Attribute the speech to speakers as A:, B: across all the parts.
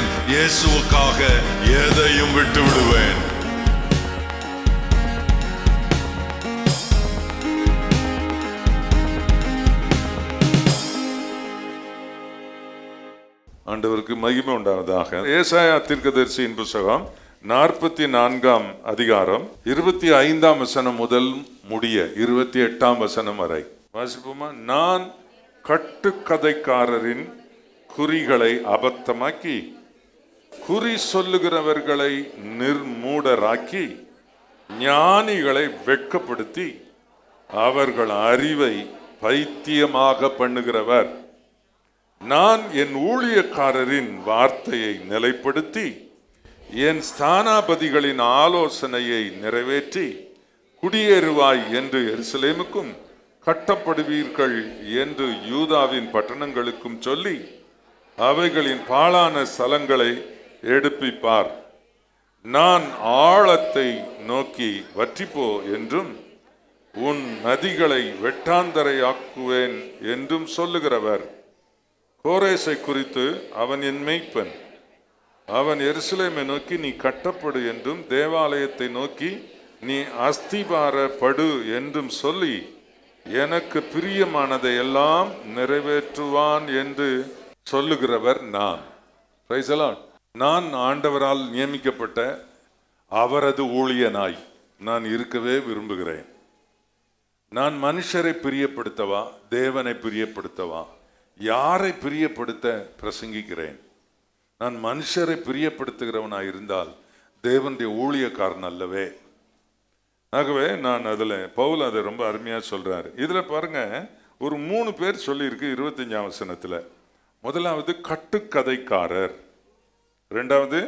A: விடுவேன், இயேசுவுக்காக எதையும் விட்டு விடுவேன். ஆண்டவருக்கு மகிமை உண்டாவதாக. ஏசாயா தீர்க்கதரிசியின் புத்தகம் 44ஆம் அதிகாரம் 25ஆம் வசனம் முதல் முடிய 28ஆம் வசனம் வரை வாசிப்போமா? நான் கட்டுக்கதைக்காரரின் குறிகளை அபத்தமாக்கி, குறி சொல்லுகிறவர்களை நிர்மூடராக்கி, ஞானிகளை வெட்கப்படுத்தி, அவர்கள் அறிவை பைத்தியமாக பண்ணுகிறவர். நான் என் ஊழியக்காரரின் வார்த்தையை நிலைப்படுத்தி, என் ஸ்தானாபதிகளின் ஆலோசனையை நிறைவேற்றி, குடியேறுவாய் என்று எருசலேமுக்கும், கட்டப்படுவீர்கள் என்று யூதாவின் பட்டணங்களுக்கும் சொல்லி, அவைகளின் பாழான ஸ்தலங்களை எடுப்பிப்பார். நான் ஆழத்தை நோக்கி வற்றிப்போ என்றும், உன் நதிகளை வெட்டாந்தரையாக்குவேன் என்றும் சொல்லுகிறவர். கோரேசை குறித்து, அவன் என் மேய்ப்பன், அவன் எருசலேமை நோக்கி நீ கட்டப்படு என்றும், தேவாலயத்தை நோக்கி நீ அஸ்திபாரப்படு என்றும் சொல்லி, எனக்கு பிரியமானதை எல்லாம் நிறைவேற்றுவான் என்று சொல்லுகிறவர் நான். Praise the Lord. நான் ஆண்டவரால் நியமிக்கப்பட்ட அவரது ஊழியனாய் நான் இருக்கவே விரும்புகிறேன். நான் மனுஷரை பிரியப்படுத்தவா, தேவனை பிரியப்படுத்தவா, யாரை பிரியப்படுத்த பிரசங்கிக்கிறேன்? நான் மனுஷரை பிரியப்படுத்துகிறவனாய் இருந்தால் தேவனுடைய ஊழியக்காரன் அல்லவே. ஆகவே நான் அதில் பவுல் அதை ரொம்ப அருமையாக சொல்றாரு. இதில் பாருங்க, ஒரு 3 பேர் சொல்லியிருக்கு 25ஆம் வசனத்தில். முதலாவது கட்டுக்கதைக்காரர், இரண்டாவது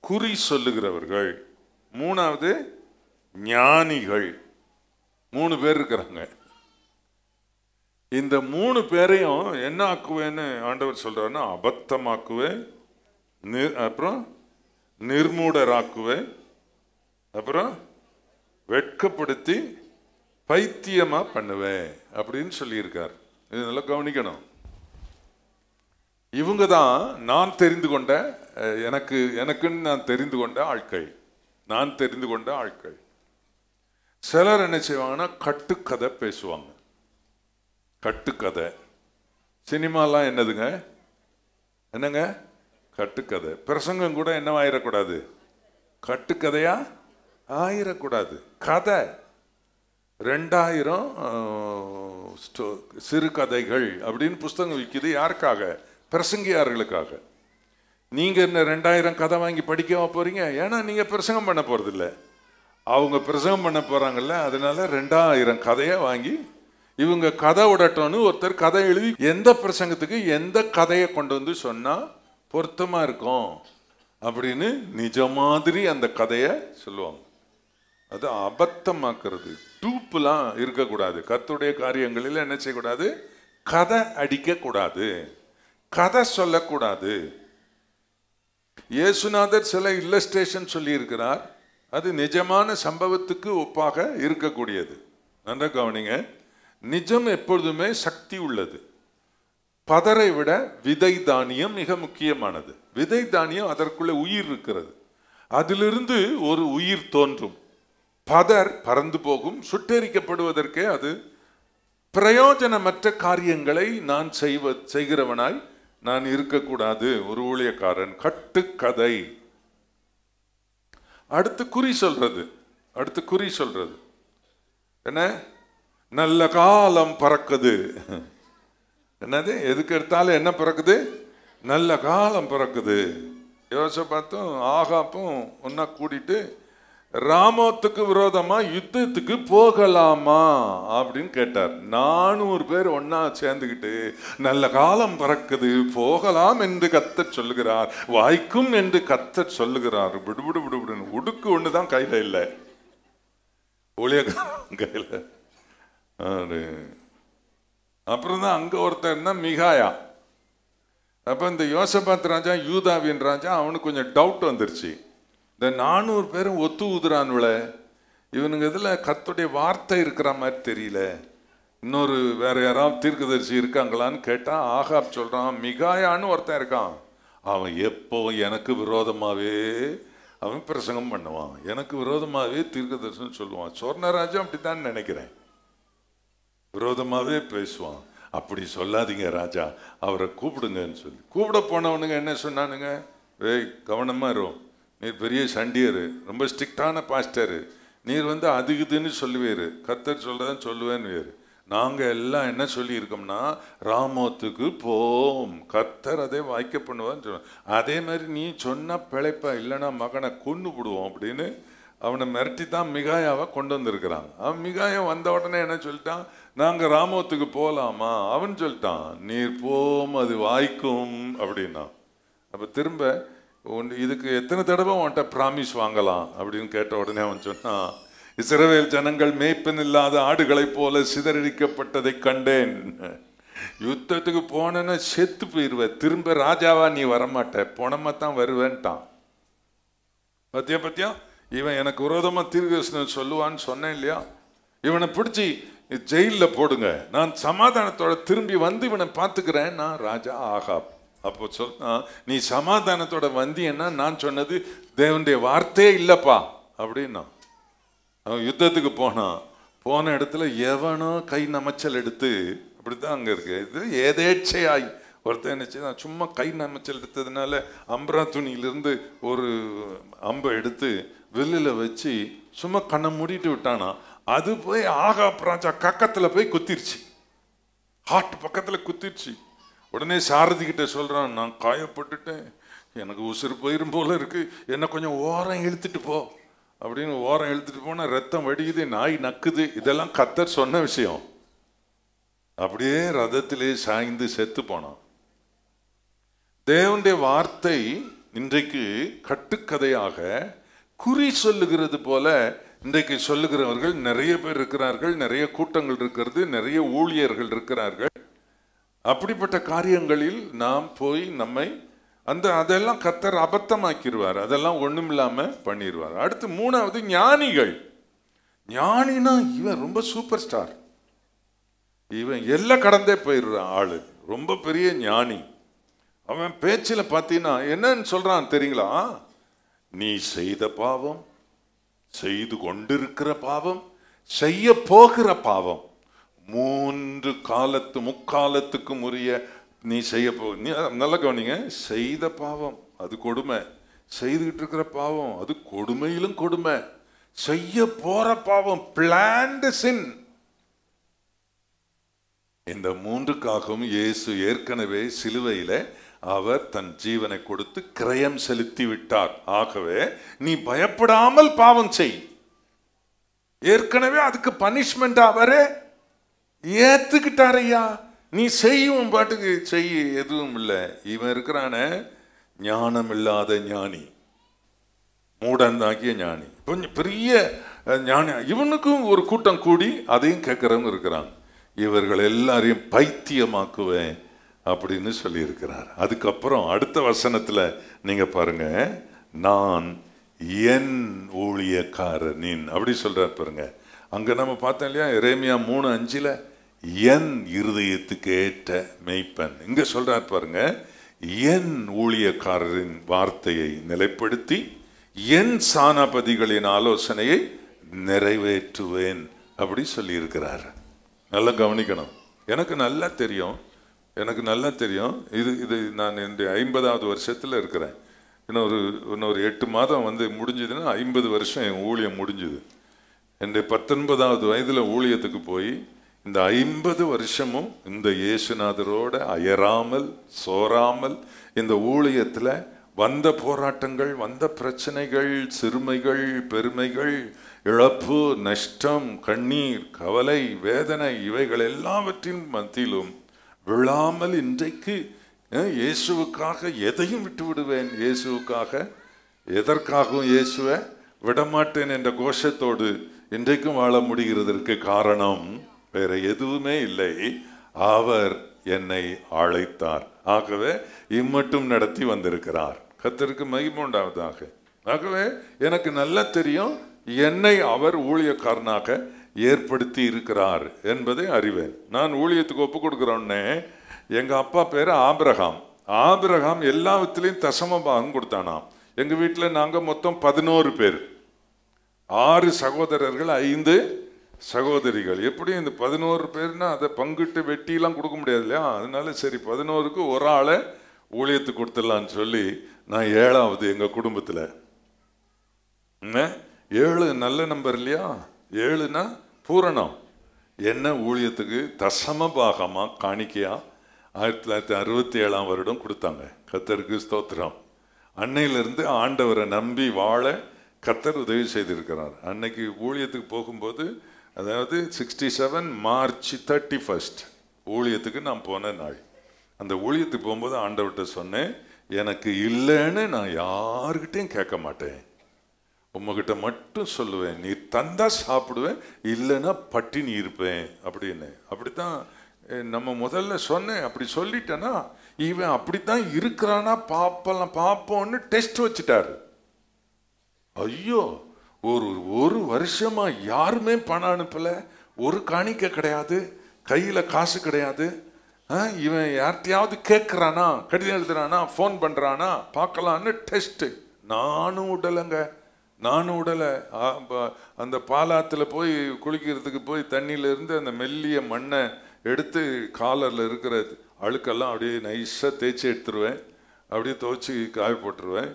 A: குறி சொல்லுகிறவர்கள், மூணாவது ஞானிகள். 3 பேர் இருக்கிறாங்க. இந்த 3 பேரையும் என்ன ஆக்குவேன்னு ஆண்டவர் சொல்றாருன்னா, அபத்தமாக்குவேன், அப்புறம் நிர்மூடராக்குவேன், அப்புறம் வெட்கப்படுத்தி பைத்தியமா பண்ணுவேன் அப்படின்னு சொல்லியிருக்கார். இது நல்லா கவனிக்கணும். இவங்க தான் நான் தெரிந்து கொண்ட, எனக்குன்னு நான் தெரிந்து கொண்ட ஆட்கள். நான் தெரிந்து கொண்ட ஆட்கள். சிலர் என்ன செய்வாங்கன்னா, கட்டுக்கதை பேசுவாங்க. கட்டுக்கதை. சினிமாலாம் என்னதுங்க? என்னங்க? கட்டுக்கதை. பிரசங்கம் கூட என்னவாயிடக்கூடாது? கட்டுக்கதையா ஆயிடக்கூடாது. கதை 2000 சிறுகதைகள் அப்படின்னு புஸ்தகம் விற்கிது. யாருக்காக? பிரசங்கியார்களுக்காக. நீங்க என்ன 2000 கதை வாங்கி படிக்கவா போறீங்க? ஏன்னா நீங்க பிரசங்கம் பண்ண போறது இல்லை, அவங்க பிரசங்கம் பண்ண போறாங்கல்ல. அதனால 2000 கதையை வாங்கி இவங்க கதை விடட்டோன்னு ஒருத்தர் கதை எழுதி எந்த பிரசங்கத்துக்கு எந்த கதையை கொண்டு வந்து சொன்னா பொருத்தமா இருக்கும் அப்படின்னு நிஜ மாதிரி அந்த கதையை சொல்லுவாங்க. அது அபத்தமாக்குறது. டூப்புலாம் இருக்கக்கூடாது. கர்த்தருடைய காரியங்களில் என்ன செய்யக்கூடாது? கதை அடிக்கக்கூடாது, கதை சொல்லக்கூடாது. இயேசுநாதர் சில இல்லஸ்ட்ரேஷன் சொல்லி இருக்கிறார். அது நிஜமான சம்பவத்துக்கு ஒப்பாக இருக்கக்கூடியது. நன்றா கவனிங்க. நிஜம் எப்பொழுதுமே சக்தி உள்ளது. பதரை விட விதை தானியம் மிக முக்கியமானது. விதை தானியம் அதற்குள்ளே உயிர் இருக்கிறது. அதிலிருந்து ஒரு உயிர் தோன்றும். பதர் பறந்து போகும், சுட்டெரிக்கப்படுவதற்கே அது. பிரயோஜனமற்ற காரியங்களை நான் செய்கிறவனாய் நான் இருக்கக்கூடாது. ஒரு ஊழியக்காரன். கட்டுக்கதை. அடுத்து குறி சொல்றது. என்ன? நல்ல காலம் பறக்குது. என்னது? எதுக்கு எடுத்தாலும் என்ன பிறக்குது? நல்ல காலம் பிறக்குது. யோசபாத்தும் ஆகாப்பும் ஒன்னா கூட்டிட்டு ராமோத்துக்கு விரோதமா யுத்தத்துக்கு போகலாமா அப்படின்னு கேட்டார். 400 பேர் ஒன்னா சேர்ந்துக்கிட்டு நல்ல காலம் பறக்குது, போகலாம் என்று கர்த்தர் சொல்லுகிறார், வாய்க்கும் என்று கர்த்தர் சொல்லுகிறார். விடுவிடு விடுவிடுன்னு. உடுக்கு ஒண்ணுதான் கையில இல்லை, ஊழியக்காரன் கையில. அப்புறம் தான் அங்க ஒருத்தர்னா மிகாயா. அப்ப இந்த யோசபாத் ராஜா, யூதாவின் ராஜா, அவனுக்கு கொஞ்சம் டவுட் வந்துருச்சு. இந்த 400 பேரும் ஒத்து ஊதுறான்ல, இவனுங்க இதுல கர்த்தருடைய வார்த்தை இருக்கிற மாதிரி தெரியல, இன்னொரு வேற யாராவது தீர்க்கதரிசி இருக்காங்களான்னு கேட்டா ஆகாப் சொல்றான், மிகாயான்னு ஒருத்தன் இருக்கான், அவன் எப்போ எனக்கு விரோதமாகவே அவன் பிரசங்கம் பண்ணுவான், எனக்கு விரோதமாகவே தீர்க்க தரிசனம் சொல்லுவான். சொர்ணராஜா அப்படித்தான் நினைக்கிறேன், விரோதமாகவே பேசுவான். அப்படி சொல்லாதீங்க ராஜா, அவரை கூப்பிடுங்கன்னு சொல்லி கூப்பிட போனவனுங்க என்ன சொன்னானுங்க, ஏய் கவனமாக இருக்கும், நீர் பெரிய சண்டியர், ரொம்ப ஸ்ட்ரிக்டான பாஸ்டரு, நீர் வந்து அதுக்குதுன்னு சொல்லுவார், கர்த்தர் சொல்கிறதான் சொல்லுவேன்னு வேறு. நாங்கள் எல்லாம் என்ன சொல்லியிருக்கோம்னா ராமோத்துக்கு போம், கர்த்தர் அதே வாய்க்க பண்ணுவான்னு சொல்லுவோம். அதே மாதிரி நீ சொன்ன பிழைப்பா, இல்லைன்னா மகனை கொண்டு விடுவோம் அப்படின்னு அவனை மிரட்டி தான் மிகாயாவை கொண்டு வந்திருக்கிறாங்க. அவன் மிகாயா வந்த உடனே என்ன சொல்லிட்டான், நாங்கள் ராமோத்துக்கு போகலாமா? அவன் சொல்லிட்டான், நீர் போம் அது வாய்க்கும் அப்படின்னா. அப்போ திரும்ப இதுக்கு எத்தனை தடவை உன்கிட்ட ப்ராமிஸ் வாங்கலாம் அப்படின்னு கேட்ட உடனே அவன் சொன்னான், இஸ்ரவேல் ஜனங்கள் மேய்ப்பன் இல்லாத ஆடுகளைப் போல சிதறடிக்கப்பட்டதை கண்டேன். யுத்தத்துக்கு போனேன்னா செத்து போயிடுவேன், திரும்ப ராஜாவா நீ வரமாட்ட, போனமா தான் வருவேன்ட்டான். பத்தியா பத்தியா, இவன் எனக்கு விரோதமா தீர்க்கதரிசனம் சொல்லுவான்னு சொன்னேன் இல்லையா? இவனை பிடிச்சி ஜெயிலில் போடுங்க, நான் சமாதானத்தோட திரும்பி வந்து இவனை பார்த்துக்கிறேன், நான் ராஜா ஆகாப். அப்போ சொன்னா, நீ சமாதானத்தோட வந்தியன்னா நான் சொன்னது தேவனுடைய வார்த்தையே இல்லப்பா அப்படின்னா. அவன் யுத்தத்துக்கு போனான், போன இடத்துல எவனோ கை நமைச்சல் எடுத்து, அப்படித்தான் அங்கே இருக்கு, இது ஏதேச்சையாய் ஒருத்தன் என்ன சும்மா கை நமைச்சல் எடுத்ததுனால அம்பரா துணியிலிருந்து ஒரு அம்பை எடுத்து வெளியில் வச்சு சும்மா கண்ணை மூடிட்டு விட்டானா, அது போய் ஆகாப் ராஜா கக்கத்தில் போய் குத்திருச்சு, ஹார்ட் பக்கத்தில் குத்திருச்சு. உடனே சாரதி கிட்ட சொல்கிறான், நான் காயப்பட்டுட்டேன், எனக்கு உசுறு போயிரும் போல இருக்கு, என்னை கொஞ்சம் ஓரம் இழுத்துட்டு போ அப்படின்னு. ஓரம் இழுத்துட்டு போனால் ரத்தம் வடிக்குது, நாய் நக்குது, இதெல்லாம் கர்த்தர் சொன்ன விஷயம். அப்படியே ரதத்திலே சாய்ந்து செத்து போனான். தேவனுடைய வார்த்தை இன்றைக்கு கட்டுக்கதையாக குறி சொல்லுகிறது போல இன்றைக்கு சொல்லுகிறவர்கள் நிறைய பேர் இருக்கிறார்கள், நிறைய கூட்டங்கள் இருக்கிறது, நிறைய ஊழியர்கள் இருக்கிறார்கள். அப்படிப்பட்ட காரியங்களில் நாம் போய் நம்மை அதெல்லாம் கர்த்தர் அபத்தமாக்கிடுவார், அதெல்லாம் ஒண்ணும் இல்லாம பண்ணிடுவார். அடுத்து மூணாவது ஞானிகள். ஞானினா இவன் ரொம்ப சூப்பர் ஸ்டார், இவன் எல்லாம் கடந்தே போயிடுறான் ஆளு, ரொம்ப பெரிய ஞானி. அவன் பேச்சில பார்த்தீங்கன்னா என்னன்னு சொல்றான் தெரியுங்களா, நீ செய்த பாவம், செய்து கொண்டிருக்கிற பாவம், செய்ய போகிற பாவம், 3 காலத்து முக்காலத்துக்கும் உரிய நீ செய்ய நீ நல்ல கவனிங்க, செய்த பாவம் அது கொடுமை, செய்துகிட்டு இருக்கிற பாவம் அது கொடுமையிலும் கொடுமை, செய்ய போற பாவம் பிளான்டு சின். இந்த 3க்காகவும் இயேசு ஏற்கனவே சிலுவையில அவர் தன் ஜீவனை கொடுத்து கிரயம் செலுத்தி விட்டார். ஆகவே நீ பயப்படாமல் பாவம் செய், ஏற்கனவே அதுக்கு பனிஷ்மெண்ட் அவரே ஏத்துக்கிட்டார். ஐயா நீ செய்யும் பாட்டுக்கு செய், எதுவும் இல்லை. இவன் இருக்கிறான ஞானம் இல்லாத ஞானி, மூடந்தாக்கிய ஞானி, கொஞ்சம் பெரிய ஞானி, இவனுக்கும் ஒரு கூட்டம் கூடி அதையும் கேட்கிறவங்க இருக்கிறாங்க. இவர்கள் எல்லாரையும் பைத்தியமாக்குவேன் அப்படின்னு சொல்லி இருக்கிறார். அதுக்கப்புறம் அடுத்த வசனத்துல நீங்க பாருங்க, நான் என் ஊழியக்காரனின் அப்படி சொல்றார் பாருங்க. அங்க நம்ம பார்த்தோம் இல்லையா, எரேமியா 3:5 என் இருதயத்துக்கு ஏற்ற மெய்ப்பன். இங்க சொல்றார் பாருங்க, என் ஊழியக்காரரின் வார்த்தையை நிலைப்படுத்தி என் சானாபதிகளின் ஆலோசனையை நிறைவேற்றுவேன் அப்படி சொல்லி இருக்கிறார். நல்லா கவனிக்கணும். எனக்கு நல்லா தெரியும் இது நான் என்னுடைய 50வது வருஷத்துல இருக்கிறேன். இன்னொரு 8 மாதம் முடிஞ்சதுன்னா 50 வருஷம் என் ஊழியம் முடிஞ்சுது. என்னுடைய 19வது வயதுல ஊழியத்துக்கு போய் இந்த 50 வருஷமும் இந்த இயேசுநாதரோட அயராமல் சோராமல் இந்த ஊழியத்துல வந்த போராட்டங்கள், வந்த பிரச்சனைகள், சிறுமைகள், பெருமைகள், இழப்பு, நஷ்டம், கண்ணீர், கவலை, வேதனை, இவைகள் எல்லாவற்றின் மத்தியிலும் விழாமல் இன்றைக்கு இயேசுவுக்காக எதையும் விட்டு விடுவேன், இயேசுவுக்காக எதற்காகவும் இயேசுவை விடமாட்டேன் என்ற கோஷத்தோடு இன்றைக்கும் வாழ முடிகிறதற்கு காரணம் வேற எதுவுமே இல்லை, அவர் என்னை அழைத்தார். ஆகவே இம்மட்டும் நடத்தி வந்திருக்கிறார். கர்த்தருக்கு மகிமை உண்டாவதாக. ஆகவே எனக்கு நல்லா தெரியும் என்னை அவர் ஊழியக்காரனாக ஏற்படுத்தி இருக்கிறார் என்பதை அறிவேன். நான் ஊழியத்துக்கு ஒப்பு கொடுக்கிறோன்னே, எங்க அப்பா பேரு ஆபிரகாம். ஆபிரகாம் எல்லாத்திலையும் தசம பாகம் கொடுத்தானாம். எங்க வீட்டில் நாங்க மொத்தம் 11 பேர், 6 சகோதரர்கள், 5 சகோதரிகள். எப்படி இந்த 11 பேர்னா அதை பங்கிட்டு வெட்டிலாம் கொடுக்க முடியாது இல்லையா? அதனால சரி 11க்கு ஒரு ஆளை ஊழியத்துக்கு கொடுத்துடலான்னு சொல்லி நான் 7வது எங்க குடும்பத்தில். 7 நல்ல நம்பர் இல்லையா? 7னா பூரணம். என்ன ஊழியத்துக்கு தசம பாகமா காணிக்கையா 1967ஆம் வருடம் கொடுத்தாங்க. கர்த்தருக்கு ஸ்தோத்திரம். அன்னையிலிருந்து ஆண்டவரை நம்பி வாழ கர்த்தர் உதவி செய்திருக்கிறார். அன்னைக்கு ஊழியத்துக்கு போகும்போது, அதாவது 67 மார்ச் 31 ஊழியத்துக்கு நான் போன நாள். அந்த ஊழியத்துக்கு போகும்போது ஆண்டவர்கிட்ட சொன்னேன், எனக்கு இல்லைன்னு நான் யாருக்கிட்டையும் கேட்க மாட்டேன், உங்ககிட்ட மட்டும் சொல்லுவேன், நீ தந்தா சாப்பிடுவேன், இல்லைன்னா பட்டினி இருப்பேன் அப்படின்னு. அப்படித்தான் நம்ம முதல்ல சொன்னேன். அப்படி சொல்லிட்டேன்னா இவன் அப்படித்தான் இருக்கிறானா பார்ப்போம்னு டெஸ்ட் வச்சுட்டாரு. ஐயோ, ஒரு வருஷமா யாருமே பணம் அனுப்பல, ஒரு காணிக்கை கிடையாது, கையில காசு கிடையாது. இவன் யார்கிட்டையாவது கேட்கிறானா, கடிதம் எழுதுறானா, போன் பண்றானா பார்க்கலான்னு டெஸ்ட். நானும் விடலை. அந்த பாலாத்துல போய் குளிக்கிறதுக்கு போய் தண்ணியில இருந்து அந்த மெல்லிய மண்ணை எடுத்து காலர்ல இருக்கிற அழுக்கெல்லாம் அப்படியே நைஸா தேய்ச்சி எடுத்துருவேன். அப்படியே துவைச்சி காய போட்டுருவேன்.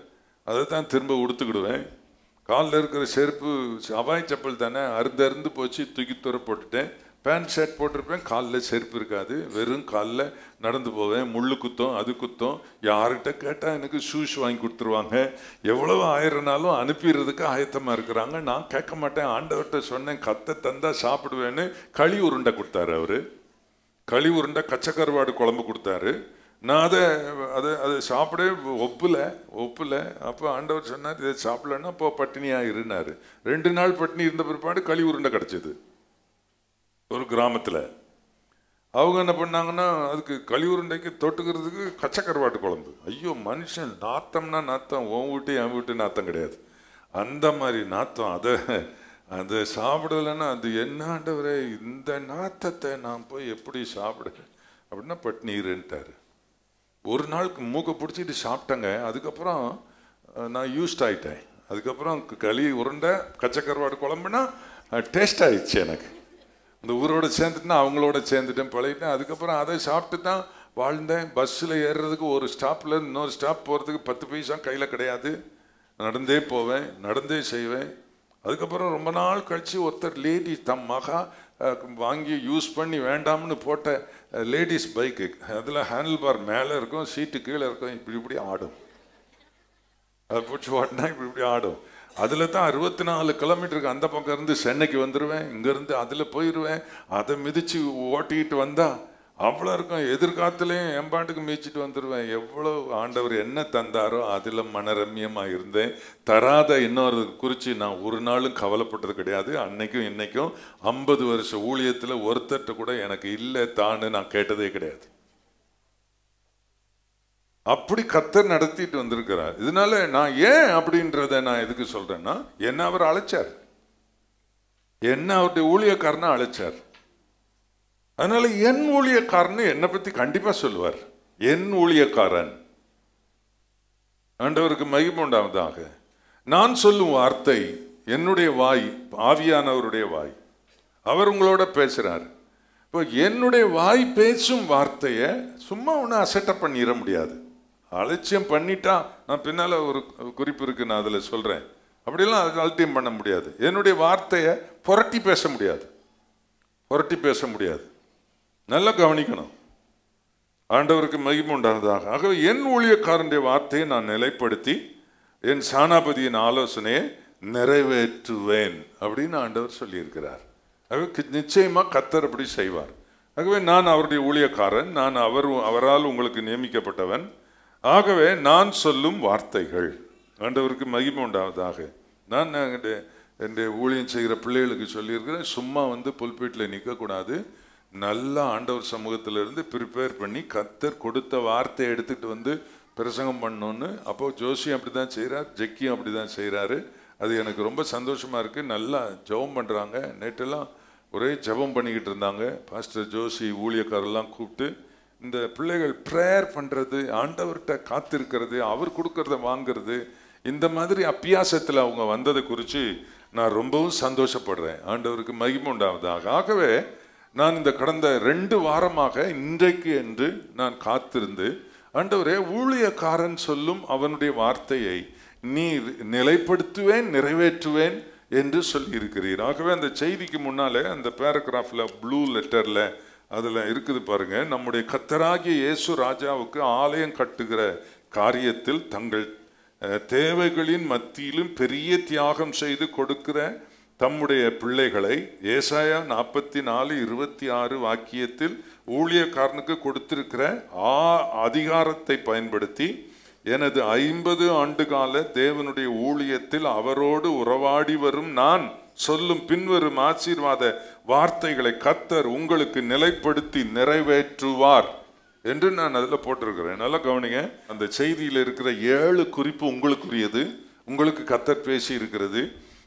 A: அதை தான் திரும்ப உடுத்துக்கிடுவேன். காலில் இருக்கிற செருப்பு அவாய் செப்பல் தானே, அருந்து போச்சு, தூக்கி துற போட்டுட்டேன். பேண்ட் ஷர்ட் போட்டிருப்பேன், காலில் செருப்பு இருக்காது, வெறும் காலில் நடந்து போவேன். முள்ளு குத்தம், அது குத்தம். யார்கிட்ட கேட்டால் எனக்கு ஷூஸ் வாங்கி கொடுத்துருவாங்க. எவ்வளவு ஆயிரனாலும் அனுப்பிடுறதுக்கு ஆயத்தமாக இருக்கிறாங்க. நான் கேட்க மாட்டேன். ஆண்டவர்கிட்ட சொன்னேன், கத்தை தந்தா சாப்பிடுவேன்னு. களி உருண்டை கொடுத்தாரு அவரு. களி உருண்டை கச்சக்கருவாடு குழம்பு கொடுத்தாரு. நான் அதை சாப்பிடவே ஒப்புல. அப்போ ஆண்டவர் சொன்னார், இதை சாப்பிடலன்னா அப்போ பட்டினியாக இருந்தாரு. 2 நாள் பட்டினி இருந்த பிற்பாடு களி உருண்டை கிடச்சிது ஒரு கிராமத்தில். அவங்க என்ன பண்ணாங்கன்னா, அதுக்கு களி உருண்டைக்கு தொட்டுக்கிறதுக்கு கச்சக்கருவாட்டு குழம்பு. ஐயோ, மனுஷன் நாத்தம்னா நாத்தம், உன் வீட்டு என் வீட்டு நாத்தம் கிடையாது, அந்த மாதிரி நாத்தம். அதை சாப்பிடலைன்னா அது என்ன ஆண்டவரே, இந்த நாத்தத்தை நான் போய் எப்படி சாப்பிட அப்படின்னா பட்டினி இருன்ட்டாரு. ஒரு நாளுக்கு மூக்கை பிடிச்சிட்டு சாப்பிட்டேங்க. அதுக்கப்புறம் நான் யூஸ்ட் ஆகிட்டேன். அதுக்கப்புறம் களி உருண்டை கச்சக்கருவாடு குழம்புனா டேஸ்ட் ஆகிடுச்சு எனக்கு. இந்த ஊரோட சேர்ந்துட்டுனா அவங்களோட சேர்ந்துட்டேன், பழகிட்டேன். அதுக்கப்புறம் அதை சாப்பிட்டு தான் வாழ்ந்தேன். பஸ்ஸில் ஏறுறதுக்கு ஒரு ஸ்டாப்பில் இன்னொரு ஸ்டாப் போகிறதுக்கு 10 பைசா கையில் கிடையாது. நடந்தே போவேன், நடந்தே செய்வேன். அதுக்கப்புறம் ரொம்ப நாள் கழித்து ஒருத்தர் லேடி தம் மகா வாங்கி யூஸ் பண்ணி வேண்டாம்னு போட்ட லேடிஸ் பைக்கு, அதில் ஹேண்டில் பார் மேலே இருக்கும், சீட்டு கீழே இருக்கும், இப்படி ஆடும். அதை பிடிச்சி ஓட்டினா இப்படி ஆடும். அதில் தான் 64 கிலோமீட்டருக்கு அந்த பக்கம் இருந்து சென்னைக்கு வந்துடுவேன். இங்கேருந்து அதில் போயிடுவேன். அதை மிதித்து ஓட்டிக்கிட்டு வந்தால் அவ்வளோ இருக்கும். எதிர்காலத்துலேயும் எம்பாட்டுக்கு மீச்சிட்டு வந்துடுவேன். எவ்வளோ ஆண்டவர் என்ன தந்தாரோ அதில் மனரம்யமாக இருந்தேன். தராத இன்னொரு குறித்து நான் ஒரு நாளும் கவலைப்பட்டது கிடையாது. அன்னைக்கும் இன்னைக்கும் 50 வருஷ ஊழியத்தில் ஒருத்தட்ட கூட எனக்கு இல்லை தான்னு நான் கேட்டதே கிடையாது. அப்படி கர்த்தர் நடத்திட்டு வந்திருக்கிறார். இதனால நான் ஏன் அப்படின்றத நான் எதுக்கு சொல்றேன்னா, என்ன அவர் அழைச்சார், என்ன அவருடைய ஊழியக்காரனை அழைச்சார். அதனால என் ஊழியக்காரன் என்னை பத்தி கண்டிப்பா சொல்லுவார். என் ஊழியக்காரன், ஆண்டவருக்கு மகிமை உண்டாவதாக. நான் சொல்லும் வார்த்தை என்னுடைய வாய், ஆவியானவருடைய வாய். அவர் உங்களோட பேசுறார். இப்போ என்னுடைய வாய் பேசும் வார்த்தையை சும்மா ஒன்று அசட்டப் பண்ணிட முடியாது. அலட்சியம் பண்ணிட்டா, நான் பின்னால ஒரு குறிப்பு இருக்கு, நான் அதில் சொல்றேன். அப்படிலாம் அலட்சியம் பண்ண முடியாது. என்னுடைய வார்த்தையை புரட்டி பேச முடியாது. நல்லா கவனிக்கணும். ஆண்டவருக்கு மகிமை உண்டாவதாக. ஆகவே என் ஊழியக்காரனுடைய வார்த்தையை நான் நிலைப்படுத்தி என் சானாபதியின் ஆலோசனையை நிறைவேற்றுவேன் அப்படின்னு ஆண்டவர் சொல்லியிருக்கிறார். ஆகவே நிச்சயமா கர்த்தர் அப்படி செய்வார். ஆகவே நான் அவருடைய ஊழியக்காரன், நான் அவரால் உங்களுக்கு நியமிக்கப்பட்டவன். ஆகவே நான் சொல்லும் வார்த்தைகள், ஆண்டவருக்கு மகிமை உண்டாவதாக. நான் என்னுடைய ஊழியம் செய்கிற பிள்ளைகளுக்கு சொல்லியிருக்கிறேன், சும்மா புல்பீட்டில் நிற்கக்கூடாது. நல்லா ஆண்டவர் சமூகத்தில் இருந்து ப்ரிப்பேர் பண்ணி கர்த்தர் கொடுத்த வார்த்தையை எடுத்துகிட்டு பிரசங்கம் பண்ணணுன்னு. அப்போ ஜோசியும் அப்படி தான் செய்கிறார், ஜெக்கியும் அப்படி தான் செய்கிறாரு. அது எனக்கு ரொம்ப சந்தோஷமாக இருக்குது. நல்லா ஜெபம் பண்ணுறாங்க. நேற்றெல்லாம் ஒரே ஜெபம் பண்ணிக்கிட்டு இருந்தாங்க. பாஸ்டர் ஜோசி ஊழியக்காரெல்லாம் கூப்பிட்டு இந்த பிள்ளைகள் ப்ரேயர் பண்றது, ஆண்டவர்கிட்ட காத்திருக்கிறது, அவர் கொடுக்கறத வாங்கிறது, இந்த மாதிரி அப்பியாசத்தில் அவங்க வந்ததை குறித்து நான் ரொம்பவும் சந்தோஷப்படுறேன். ஆண்டவருக்கு மகிமை உண்டாவதாக. ஆகவே நான் இந்த கடந்த 2 வாரமாக இன்றைக்கு என்று நான் காத்திருந்து, ஆண்டவரே, ஊழியக்காரன் சொல்லும் அவனுடைய வார்த்தையை நீர் நிலைப்படுத்துவேன், நிறைவேற்றுவேன் என்று சொல்லி இருக்கிறீர். ஆகவே அந்த செய்திக்கு முன்னாலே அந்த பேராகிராஃப்ல ப்ளூ லெட்டர்ல அதுல இருக்குது பாருங்க, நம்முடைய கர்த்தராகிய இயேசு ராஜாவுக்கு ஆலயம் கட்டுகிற காரியத்தில் தங்கள் தேவைகளின் மத்தியிலும் பெரிய தியாகம் செய்து கொடுக்கிற தம்முடைய பிள்ளைகளை ஏசாயா 44:26 வாக்கியத்தில் ஊழியக்காரனுக்கு கொடுத்திருக்கிற அதிகாரத்தை பயன்படுத்தி எனது 50 ஆண்டு கால தேவனுடைய ஊழியத்தில் அவரோடு உறவாடி வரும் நான் சொல்லும் பின்வரும் ஆசீர்வாத வார்த்தைகளை கர்த்தர் உங்களுக்கு நிலைப்படுத்தி நிறைவேற்றுவார் என்று நான் அதில் போட்டிருக்கிறேன். நல்லா கவனிங்க. அந்த செய்தியில் இருக்கிற 7 குறிப்பு உங்களுக்குரியது. உங்களுக்கு கர்த்தர் பேசி இருக்கிறது.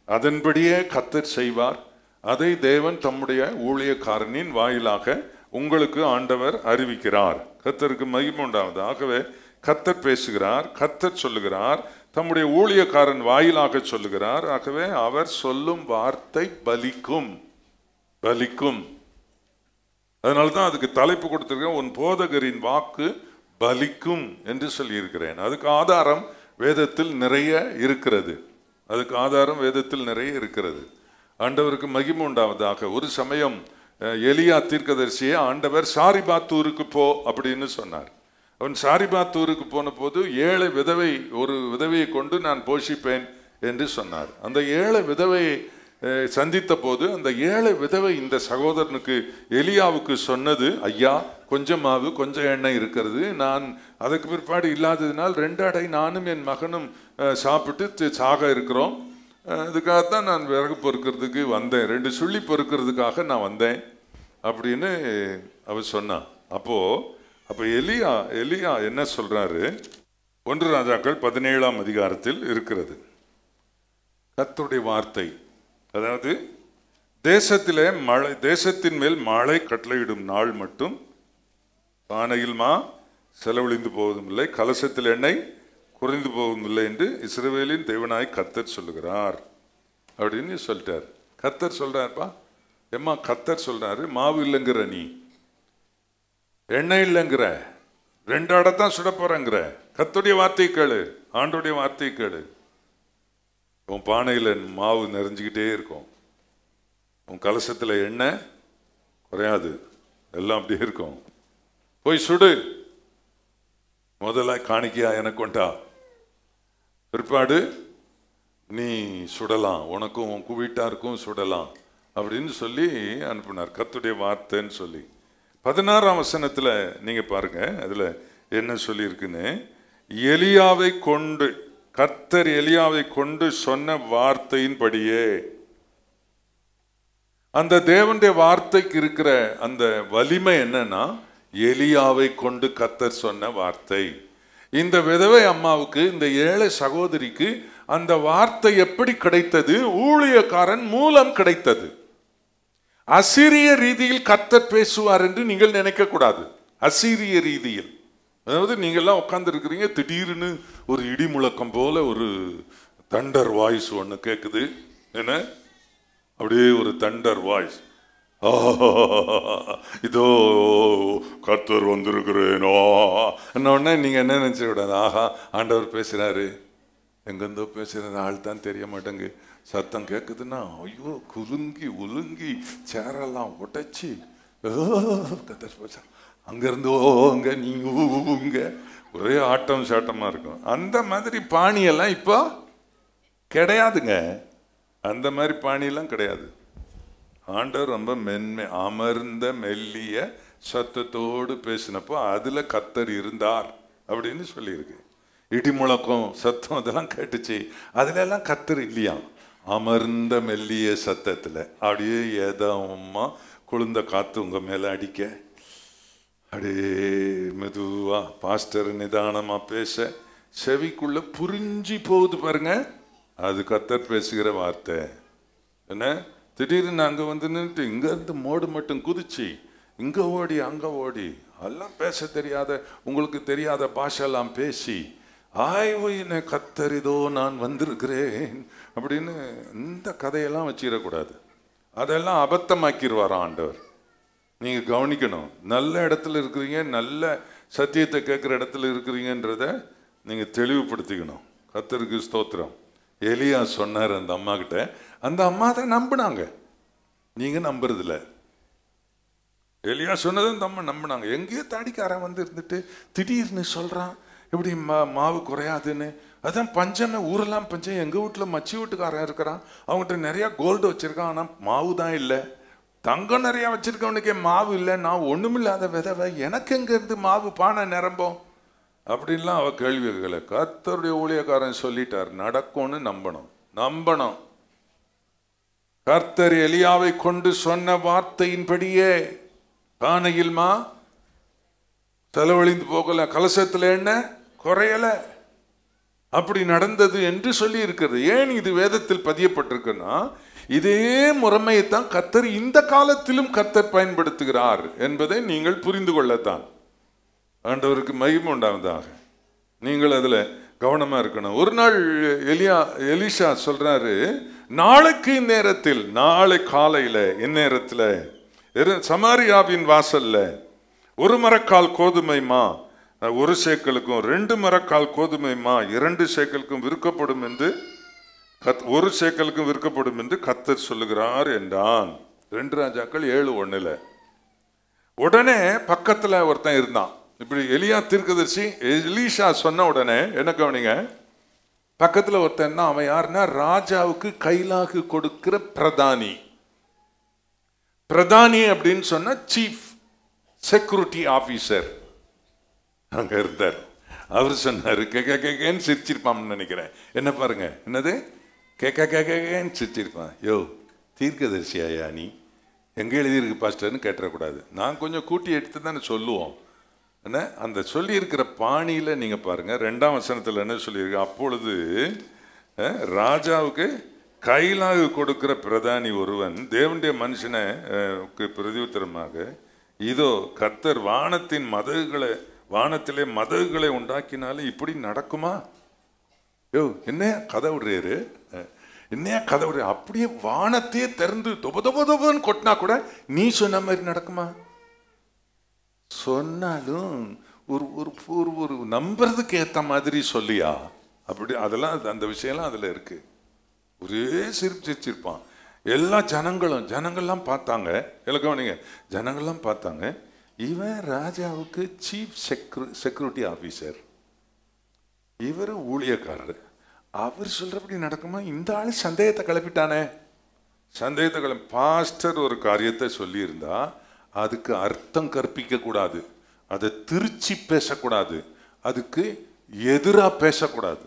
A: அதன்படியே கர்த்தர் செய்வார். அதை தேவன் தம்முடைய ஊழியக்காரனின் வாயிலாக உங்களுக்கு ஆண்டவர் அறிவிக்கிறார். கர்த்தருக்கு மகிமை உண்டாவது. ஆகவே கர்த்தர் பேசுகிறார், கர்த்தர் சொல்லுகிறார், தம்முடைய ஊழியக்காரன் வாயிலாக சொல்லுகிறார். ஆகவே அவர் சொல்லும் வார்த்தை பலிக்கும். பலிக்கும். அதனால்தான் அதுக்கு தலைப்பு கொடுத்திருக்கேன், உன் போதகரின் வாக்கு பலிக்கும் என்று சொல்லியிருக்கிறேன். அதுக்கு ஆதாரம் வேதத்தில் நிறைய இருக்கிறது. அதுக்கு ஆதாரம் வேதத்தில் நிறைய இருக்கிறது. ஆண்டவருக்கு மகிமை உண்டாவதாக. ஒரு சமயம் எலியா தீர்க்கதரிசியை ஆண்டவர் சாரிபாத்தூருக்கு போ அப்படின்னு சொன்னார். அவன் சாரிபாத்தூருக்கு போன போது 7 விதவை, ஒரு விதவையை கொண்டு நான் போஷிப்பேன் என்று சொன்னார். அந்த 7 விதவையை சந்தித்த போது அந்த 7 விதவை இந்த சகோதரனுக்கு எலியாவுக்கு சொன்னது, ஐயா, கொஞ்சம் மாவு கொஞ்சம் எண்ணெய் இருக்கிறது, நான் அதுக்கு பிற்பாடு இல்லாததினால் 2 அடை நானும் என் மகனும் சாப்பிட்டு சாக இருக்கிறோம், அதுக்காகத்தான் நான் விறகு பொறுக்கிறதுக்கு வந்தேன், 2 சுள்ளி பொறுக்கிறதுக்காக நான் வந்தேன் அப்படின்னு அவர் சொன்னான். அப்போ எலியா என்ன சொல்றாரு? 1 ராஜாக்கள் 17ஆம் அதிகாரத்தில் இருக்கிறது கர்த்தருடைய வார்த்தை. அதாவது தேசத்திலே மழை, தேசத்தின் மேல் மழை கட்டளையிடும் நாள் மட்டும் பானையில் மா செலவழிந்து போவதும் இல்லை, கலசத்தில் எண்ணெய் குறைந்து போவதும் இல்லை என்று இஸ்ரவேலின் தேவனாய் கர்த்தர் சொல்லுகிறார் அப்படின்னு சொல்லிட்டார். கர்த்தர் சொல்றாருப்பா, எம்மா கர்த்தர் சொல்றாரு, மாவு இல்லைங்கிற, நீ எண்ணெய் இல்லைங்கிற, 2 அடைத்தான் சுட போறங்கிற, கர்த்தருடைய வார்த்தை கேளு, ஆண்டோடைய வார்த்தை கேளு. உன் பானையில் மாவு நிறைஞ்சிக்கிட்டே இருக்கும், உன் கலசத்தில் எண்ணெய் குறையாது, எல்லாம் அப்படியே இருக்கும். போய் சுடு, முதல்ல காணிக்கையா எனக்கு கொண்டா, பிற்பாடு நீ சுடலாம், உனக்கும் உன் வீட்டாருக்கும் சுடலாம் அப்படின்னு சொல்லி அனுப்பினார். கர்த்தருடைய வார்த்தைன்னு சொல்லி 16ஆம் வசனத்துல நீங்க பாருங்க, அதுல என்ன சொல்லி இருக்குன்னு, எலியாவை கொண்டு, கர்த்தர் எலியாவை கொண்டு சொன்ன வார்த்தையின்படியே, அந்த தேவனுடைய வார்த்தைக்கு இருக்கிற அந்த வலிமை என்னன்னா, எலியாவை கொண்டு கர்த்தர் சொன்ன வார்த்தை. இந்த விதவை அம்மாவுக்கு, இந்த ஏழை சகோதரிக்கு அந்த வார்த்தை எப்படி கிடைத்தது? ஊழியக்காரன் மூலம் கிடைத்தது. அசீரிய ரீதியில் கர்த்தர் பேசுவார் என்று நீங்கள் நினைக்க கூடாது. அசீரிய ரீதியில், அதாவது நீங்கள்லாம் உட்கார்ந்து இருக்கிறீங்க, திடீர்னு ஒரு இடி முழக்கம் போல ஒரு தண்டர் வாய்ஸ் ஒன்று கேட்குது. என்ன? அப்படியே ஒரு தண்டர் வாய்ஸ், இதோ கர்த்தர் வந்திருக்கிறேனோ உடனே நீங்க என்ன நினைச்ச கூடாது, ஆஹா ஆண்டவர் பேசுறாரு, எங்கிருந்தோ பேசுறது, ஆள் தான் தெரிய மாட்டேங்கு, சத்தம் கேட்குதுன்னா ஐயோ குலுங்கி உலுங்கி சேரெல்லாம் உடைச்சி கர்த்தர் பேச, அங்கிருந்து ஓங்க நீங்க ஊங்க, ஒரே ஆட்டம் சாட்டமா இருக்கும். அந்த மாதிரி பாணியெல்லாம் இப்போ கிடையாதுங்க. அந்த மாதிரி பாணியெல்லாம் கிடையாது. ஆண்டவர் ரொம்ப அமர்ந்த மெல்லிய சத்தத்தோடு பேசினப்போ அதுல கர்த்தர் இருந்தார் அப்படின்னு சொல்லியிருக்கு. இடி முழக்கம் சத்தம் அதெல்லாம் கேட்டுச்சு, அதுல எல்லாம் கர்த்தர் இல்லையா, அமர்ந்த மெல்லிய சத்தத்துல அப்படியே ஏதமா குளிர்ந்த காத்து உங்க மேல அடிக்க, அப்படியே மெதுவா பாஸ்டர் நிதானமா பேச, செவிக்குள்ள புரிஞ்சு போகுது பாருங்க, அது கர்த்தர் பேசுகிற வார்த்தை. என்ன? திடீர்னு அங்கே வந்து நின்றுட்டு இங்கேருந்து மோடு மட்டும் குதிச்சு இங்க ஓடி அங்க ஓடி எல்லாம் பேச தெரியாத, உங்களுக்கு தெரியாத பாஷெல்லாம் பேசி ஆய்வு கத்தரிதோ நான் வந்திருக்கிறேன் அப்படின்னு இந்த கதையெல்லாம் வச்சிடக்கூடாது. அதெல்லாம் அபத்தமாக்கிடுவார் ஆண்டவர். நீங்க கவனிக்கணும். நல்ல இடத்துல இருக்கிறீங்க, நல்ல சத்தியத்தை கேட்குற இடத்துல இருக்கிறீங்கன்றத நீங்க தெளிவுபடுத்திக்கணும். கர்த்தருக்கு ஸ்தோத்திரம். எலியா சொன்னார் அந்த அம்மா கிட்ட, அந்த அம்மா தான் நம்பினாங்க, நீங்க நம்புறதில்ல. எலியா சொன்னது அந்த அம்மா நம்பினாங்க. எங்கேயோ தாடிக்காரன் வந்து இருந்துட்டு திடீர்னு சொல்றான் இப்படி மாவு குறையாதுன்னு. அதான் பஞ்சமே, ஊரெல்லாம் பஞ்சம். எங்க வீட்டுல மச்சி வீட்டுக்காரன் இருக்கிறான், அவங்ககிட்ட நிறைய கோல்டு வச்சிருக்கான், ஆனா மாவு தான் இல்லை. தங்கம் நிறைய வச்சிருக்கவனுக்கே மாவு இல்லை. நான் ஒண்ணுமில்லாத விதவை, எனக்கு எங்க இருந்து மாவு பானை நிரம்பும் அப்படின்லாம் அவ கேள்விகளை. கர்த்தருடைய ஊழியக்காரன் சொல்லிட்டார், நடக்கும்னு நம்பணும். கர்த்தர் எலியாவை கொண்டு சொன்ன வார்த்தையின்படியே பானையில்மா செலவழிந்து போகல, கலசத்துல என்ன குறையல, அப்படி நடந்தது என்று சொல்லி இருக்கிறது. ஏன் இது வேதத்தில் பதியப்பட்டிருக்குன்னா, இதே முறைமையைத்தான் கர்த்தர் இந்த காலத்திலும் கர்த்தர் பயன்படுத்துகிறார் என்பதை நீங்கள் புரிந்து கொள்ளத்தான். ஆண்டவருக்கு மகிமை உண்டாவதாக. நீங்கள் அதுல கவனமா இருக்கணும். ஒரு நாள் எலிஷா சொல்றாரு, நாளைக்கு இந்நேரத்தில், நாளை காலையில இந்நேரத்துல சமாரியாவின் வாசல்ல 1 மரக்கால் கோதுமைமா 1 சேக்கலுக்கும் 2 மரக்கால் கோதுமைமா 2 சேக்கலுக்கும் விற்கப்படும் என்று 1 சேக்கலுக்கும் விற்கப்படும் என்று கர்த்தர் சொல்லுகிறார் என்றான். 2 ராஜாக்கள் 7:1. உடனே பக்கத்துல ஒருத்தன் இருந்தான். இப்படி எலியா தீர்க்கதரிசி எலிஷா சொன்ன உடனே என்ன கவனிங்க, பக்கத்துல ஒருத்தன், அவன் யாருன்னா ராஜாவுக்கு கைலாகு கொடுக்கிற பிரதானி. பிரதானி அப்படின்னு சொன்ன சீஃப் செக்யூரிட்டி ஆபீசர் அங்க இருந்தார். அவர் சொன்னாரு, கேன்னு சிரிச்சிருப்பான்னு நினைக்கிறேன். என்ன பாருங்க, என்னது கேன்னு சிரிச்சிருப்பான். யோ தீர்க்கதரிசியாயா நீ, எங்க எழுதியிருக்கு பாஸ்டர்னு கேட்டக்கூடாது. நான் கொஞ்சம் கூட்டி எடுத்து தானே சொல்லுவோம். என்ன அந்த சொல்லி இருக்கிற பாணியில நீங்க பாருங்க. 2ஆம் வசனத்துல என்ன சொல்லியிருக்கு, அப்பொழுது ராஜாவுக்கு கைலாகு கொடுக்கிற பிரதானி ஒருவன் தேவனுடைய மனுஷனை பிரதியுத்தரமாக, இதோ கர்த்தர் வானத்திலே மதகுகளை உண்டாக்கினாலே இப்படி நடக்குமா? யோ என்னையா கதை விடுறாரு, என்னையா கதை விடுற, அப்படியே வானத்தையே திறந்து தொபன்னு கொட்டினா கூட நீ சொன்ன மாதிரி நடக்குமா? சொன்னாலும் ஒரு நம்புறதுக்கு ஏத்த மாதிரி சொல்லியா அப்படி, அதெல்லாம் அந்த விஷயம்லாம் அதுல இருக்கு. ஒரே சிரிச்சிருப்பான். எல்லா ஜனங்கள்லாம் பார்த்தாங்க. கவனிங்க, ஜனங்கள்லாம் பார்த்தாங்க, இவன் ராஜாவுக்கு சீஃப் செக்யூரிட்டி ஆபீசர், இவர் ஊழியக்காரர், அவர் சொல்றபடி நடக்குமா? இந்த ஆளு சந்தேகத்தை கிளப்பிட்டானே. பாஸ்டர் ஒரு காரியத்தை சொல்லி இருந்தா அதுக்கு அர்த்தம் கற்பிக்க கூடாது, அதை திருச்சி பேசக்கூடாது, அதுக்கு எதிரா பேசக்கூடாது.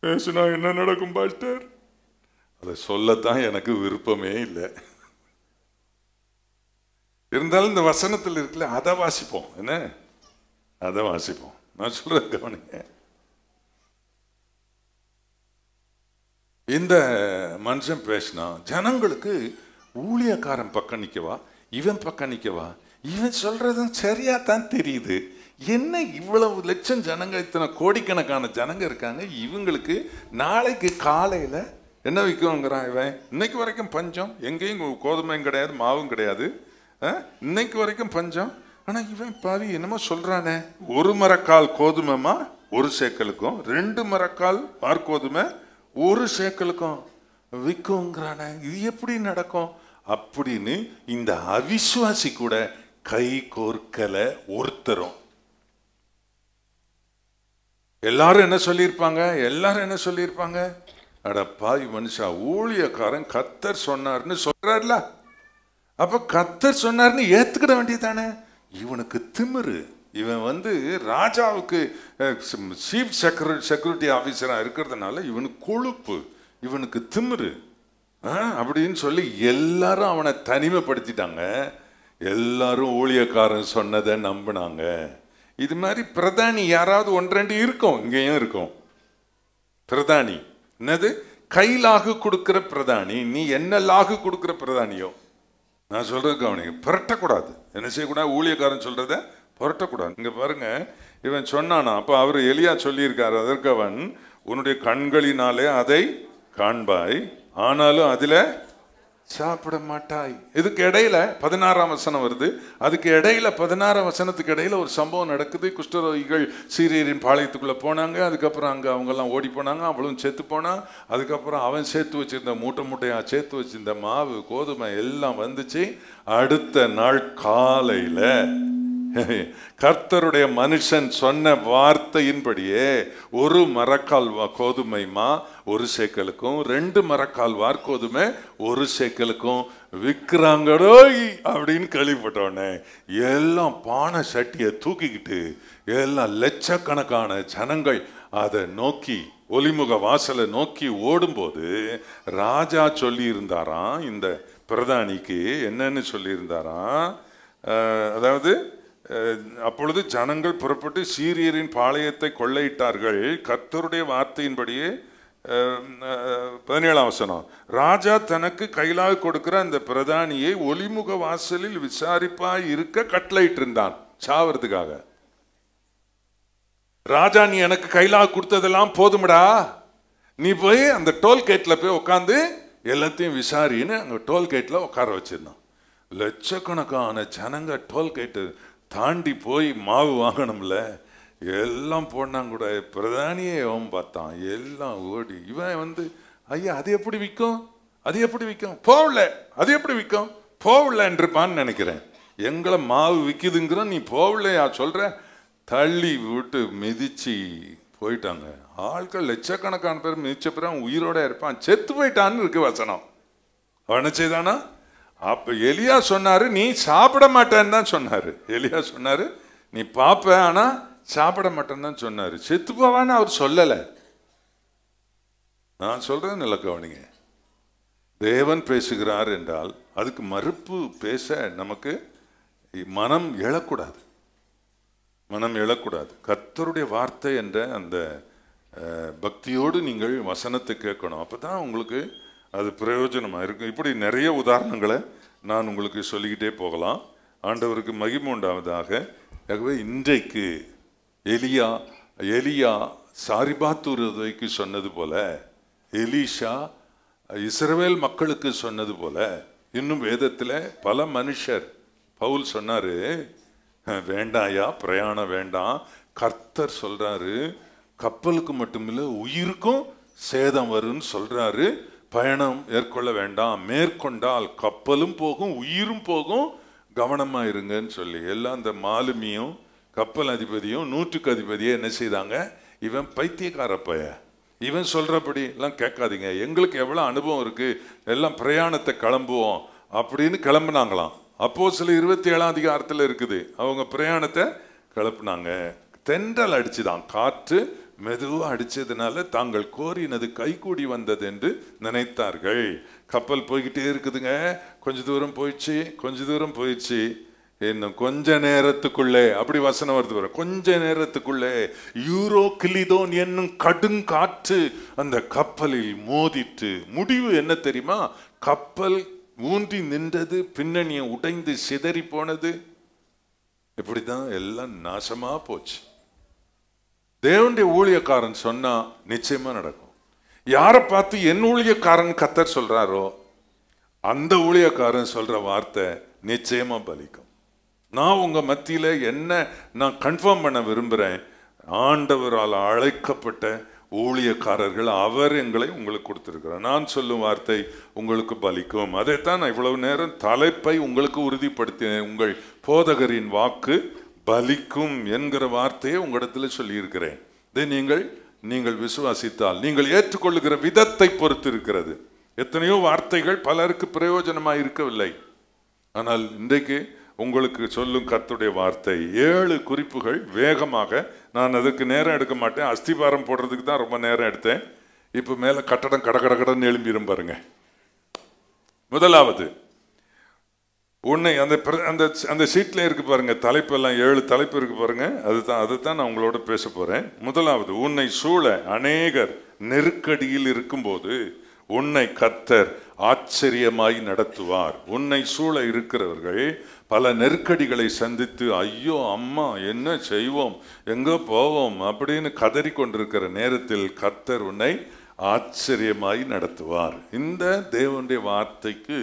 A: பேசுனா என்ன நடக்கும் பாஸ்டர்? அதை சொல்லத்தான் எனக்கு விருப்பமே இல்லை. இருந்தாலும் இந்த வசனத்தில் இருக்குல்ல, அதை வாசிப்போம். என்ன அதை வாசிப்போம். நான் சொல்றது கவனிங்க. இந்த மனுஷன் பேசினா ஜனங்களுக்கு ஊழியக்காரன் பக்கம் நிக்கவா, இவன் பக்கம் நிக்கவா, இவன் சொல்றதும் சரியா தான் தெரியுது. என்ன இவ்வளவு லட்சம் ஜனங்க, இத்தனை கோடிக்கணக்கான ஜனங்க இருக்காங்க, இவங்களுக்கு நாளைக்கு காலையில என்ன விற்கணுங்கிறான் இவன். இன்னைக்கு வரைக்கும் பஞ்சம், எங்கேயும் கோதுமையும் கிடையாது, மாவும் கிடையாது, இன்னைக்கு வரைக்கும் பஞ்சம். ஆனா இவன் பாவி என்னமோ சொல்றானே, 1 மரக்கால் கோதுமைமா 1 சேக்கலுக்கும் 2 மரக்கால் வார்கோதுமை 1 சேக்கலுக்கும் விற்குங்கிறானே, இது எப்படி நடக்கும் அப்படின்னு இந்த அவிசுவாசி கூட கை கோர்க்கல ஒருத்தரும். எல்லாரும் என்ன சொல்லியிருப்பாங்க, அட பாவி மனுஷா, ஊழியக்காரன் கர்த்தர் சொன்னார்னு சொல்றாருல, அப்ப கர்த்தர் சொன்னார்னு ஏத்துக்கிட வேண்டியதானே. இவனுக்கு திமிரு. இவன் ராஜாவுக்கு சீஃப் செக்யூரிட்டி ஆபீசரா இருக்கிறதுனால இவனுக்கு கொழுப்பு, இவனுக்கு திமிரு அப்படின்னு சொல்லி எல்லாரும் அவனை தனிமைப்படுத்திட்டாங்க. எல்லாரும் ஊழியக்காரன் சொன்னதை நம்பினாங்க. இது மாதிரி பிரதானி யாராவது 1-2 இருக்கும், இங்கேயும் இருக்கும். பிரதானி என்னது, கைலாகு கொடுக்கிற பிரதானி. நீ என்ன லாகு கொடுக்கிற பிரதானியோ, நான் சொல்றது கவனிங்க, புரட்டக்கூடாது. என்ன செய்யக்கூடாது? ஊழியக்காரன் சொல்றத புரட்டக்கூடாது. இங்க பாருங்க, இவன் சொன்னானா, அப்ப அவர் எலியா சொல்லியிருக்காரு, அதற்கு அவன், உன்னுடைய கண்களினாலே அதை காண்பாய், ஆனாலும் அதுல சாப்பிட மாட்டாய். இதுக்கு இடையில 16ஆம் வசனம் வருது. அதுக்கு இடையில 16ஆம் வசனத்துக்கு இடையில ஒரு சம்பவம் நடக்குது. குஷ்டரோகிகள் சீரியரின் பாளையத்துக்குள்ள போனாங்க. அதுக்கப்புறம் அங்க அவங்க எல்லாம் ஓடி போனாங்க. அவளும் செத்து போனா. அதுக்கப்புறம் அவன் சேர்த்து வச்சிருந்த மூட்டையா சேர்த்து வச்சிருந்த மாவு, கோதுமை எல்லாம் வந்துச்சு. அடுத்த நாள் காலையில கர்த்தருடைய மனுஷன் சொன்ன வார்த்தையின்படியே ஒரு மரக்கால் கோதுமைமா 1 சேக்கலுக்கும், 2 மரக்கால் வார்கோதுமை 1 சேக்கலுக்கும் விற்கிறாங்களோ அப்படின்னு கேள்விப்பட்டோன்னே எல்லாம் பானை சட்டியை தூக்கிக்கிட்டு எல்லாம் லட்சக்கணக்கான ஜனங்கள் அதை நோக்கி, ஒலிமுக வாசலை நோக்கி ஓடும்போது ராஜா சொல்லி இருந்தாராம், இந்த பிரதானிக்கு என்னன்னு சொல்லியிருந்தாராம், அதாவது அப்பொழுது ஜனங்கள் புறப்பட்டு சீரியரின் பாளையத்தை கொள்ளையிட்டார்கள். கர்த்தருடைய வார்த்தையின்படியே 17ஆம் வசனம், ராஜா தனக்கு கையிலாக கொடுக்கிற அந்த பிரதானியை ஒலிமுக வாசலில் விசாரிப்பாய் இருக்க கட்டளையிட்டு இருந்தான், சாவறதுக்காக. ராஜா, நீ எனக்கு கையிலாக கொடுத்ததெல்லாம் போதுமடா, நீ போய் அந்த டோல்கேட்ல போய் உட்காந்து எல்லாத்தையும் விசாரின்னு அங்க டோல்கேட்ல உட்கார வச்சிருந்தான். லட்சக்கணக்கான ஜனங்க டோல்கேட்டு தாண்டி போய் மாவு வாங்கணும்ல, எல்லாம் போனாங்க கூட. பிரதானியே அவன் பார்த்தான், எல்லாம் ஓடி. இவன் ஐயா அது எப்படி விற்கும், அது எப்படி விற்கும், போகல, அது எப்படி விற்கும், போகல என்றுப்பான்னு நினைக்கிறேன். எங்களை மாவு விற்கிதுங்கிறோம், நீ போகலையா சொல்ற, தள்ளி விட்டு மிதிச்சு போயிட்டாங்க. ஆட்கள் லட்சக்கணக்கான பேர் மிதிச்ச பிறகு உயிரோட இருப்பான், செத்து போயிட்டான்னு இருக்கு வசனம். அவனை செய்தானா? அப்ப எலியா சொன்னாரு, நீ சாப்பிட மாட்டேன்னு தான் சொன்னாரு. எலியா சொன்னாரு, நீ பாப்ப ஆனா சாப்பிட மாட்டேன்னு தான் சொன்னாரு. செத்து போவான்னு அவர் சொல்லல. நான் சொல்றேன் நல்ல கவனிங்க, தேவன் பேசுகிறார் என்றால் அதுக்கு மறுப்பு பேச நமக்கு மனம் எழக்கூடாது, மனம் எழக்கூடாது. கர்த்தருடைய வார்த்தை என்ற அந்த பக்தியோடு நீங்கள் வசனத்தை கேட்கணும். அப்பதான் உங்களுக்கு அது பிரயோஜனமாக இருக்கும். இப்படி நிறைய உதாரணங்களை நான் உங்களுக்கு சொல்லிக்கிட்டே போகலாம். ஆண்டவருக்கு மகிமை உண்டாவதாக. ஆகவே இன்றைக்கு எலியா சாரிபாத்துக்கு சொன்னது போல, எலிஷா இஸ்ரவேல் மக்களுக்கு சொன்னது போல, இன்னும் வேதத்தில் பல மனுஷர், பவுல் சொன்னாரு, வேண்டாயா பிரயாணம் வேண்டாம், கர்த்தர் சொல்றாரு கப்பலுக்கு மட்டுமில்லை உயிருக்கும் சேதம் வரும்னு சொல்றாரு, பயணம் மேற்கொள்ள வேண்டாம், மேற்கொண்டால் கப்பலும் போகும் உயிரும் போகும், கவனமா இருங்கன்னு சொல்லி எல்லாம் அந்த மாலுமியும் கப்பல் அதிபதியும் 100க்கு அதிபதியே என்ன செய்தாங்க, இவன் பைத்தியக்கார பைய, இவன் சொல்றபடி எல்லாம் கேட்காதீங்க, எங்களுக்கு எவ்வளவு அனுபவம் இருக்கு, எல்லாம் பிரயாணத்தை கிளம்புவோம் அப்படின்னு கிளம்புனாங்களாம். அப்போஸ்தலர் 27ஆம் அதிகாரத்தில் இருக்குது. அவங்க பிரயாணத்தை கிளப்புனாங்க. தென்றல் அடிச்சுதான், காற்று மெதுவா அடிச்சதுனால தாங்கள் கோரினது கைகூடி வந்தது என்று நினைத்தார்கள். கப்பல் போய்கிட்டே இருக்குதுங்க. கொஞ்ச தூரம் போயிடுச்சு, கொஞ்ச தூரம் போயிடுச்சு, இன்னும் கொஞ்ச நேரத்துக்குள்ளே, அப்படி வசனம் வருது, கொஞ்ச நேரத்துக்குள்ளே யூரோகிலிதோன் என்னும் கடுங்காற்று அந்த கப்பலில் மோதிட்டு, முடிவு என்ன தெரியுமா, கப்பல் ஊன்றி நின்றது, பின்னணியை உடைந்து சிதறி போனது. இப்படிதான் எல்லாம் நாசமா போச்சு. தேவனுடைய ஊழியக்காரன் சொன்னா நிச்சயமா நடக்கும். யாரை பார்த்து என் ஊழியக்காரன் கர்த்தர் சொல்றாரோ அந்த ஊழியக்காரன் சொல்ற வார்த்தை நிச்சயமா பலிக்கும். நான் உங்க மத்தியில என்ன நான் கன்ஃபார்ம் பண்ண விரும்புறேன், ஆண்டவரால் அழைக்கப்பட்ட ஊழியக்காரர்கள், அவர் எங்களை உங்களுக்கு கொடுத்திருக்கிறார். நான் சொல்லும் வார்த்தை உங்களுக்கு பலிக்கும். அதைத்தான் நான் இவ்வளவு நேரம் தலைப்பை உங்களுக்கு உறுதிப்படுத்தினேன். உங்கள் போதகரின் வாக்கு பலிக்கும் என்கிற வார்த்தையை உங்களிடத்தில் சொல்லி இருக்கிறேன். இதை நீங்கள் விசுவாசித்தால், நீங்கள் ஏற்றுக்கொள்ளுகிற விதத்தை பொறுத்து இருக்கிறது. எத்தனையோ வார்த்தைகள் பலருக்கு பிரயோஜனமாக இருக்கவில்லை. ஆனால் இன்றைக்கு உங்களுக்கு சொல்லும் கர்த்தருடைய வார்த்தை 7 குறிப்புகள். வேகமாக, நான் அதுக்கு நேரம் எடுக்க மாட்டேன், அஸ்திபாரம் போடுறதுக்கு தான் ரொம்ப நேரம் எடுத்தேன். இப்போ மேலே கட்டடம் கடகடன்னு எழும்பிடும் பாருங்க. முதலாவது, உன்னை அந்த சீட்ல இருக்கு பாருங்க, தலைப்பு எல்லாம் 7 தலைப்பு இருக்கு பாருங்க, அதுதான் நான் உங்களோட பேச போறேன். முதலாவது, உன்னை சூழ அநேகர் நெருக்கடியில் இருக்கும்போது உன்னை கர்த்தர் ஆச்சரியமாய் நடத்துவார். உன்னை சூழ இருக்கிறவர்கள் பல நெருக்கடிகளை சந்தித்து ஐயோ அம்மா என்ன செய்வோம், எங்க போவோம் அப்படின்னு கதறி கொண்டிருக்கிற நேரத்தில் கர்த்தர் உன்னை ஆச்சரியமாய் நடத்துவார். இந்த தேவனுடைய வார்த்தைக்கு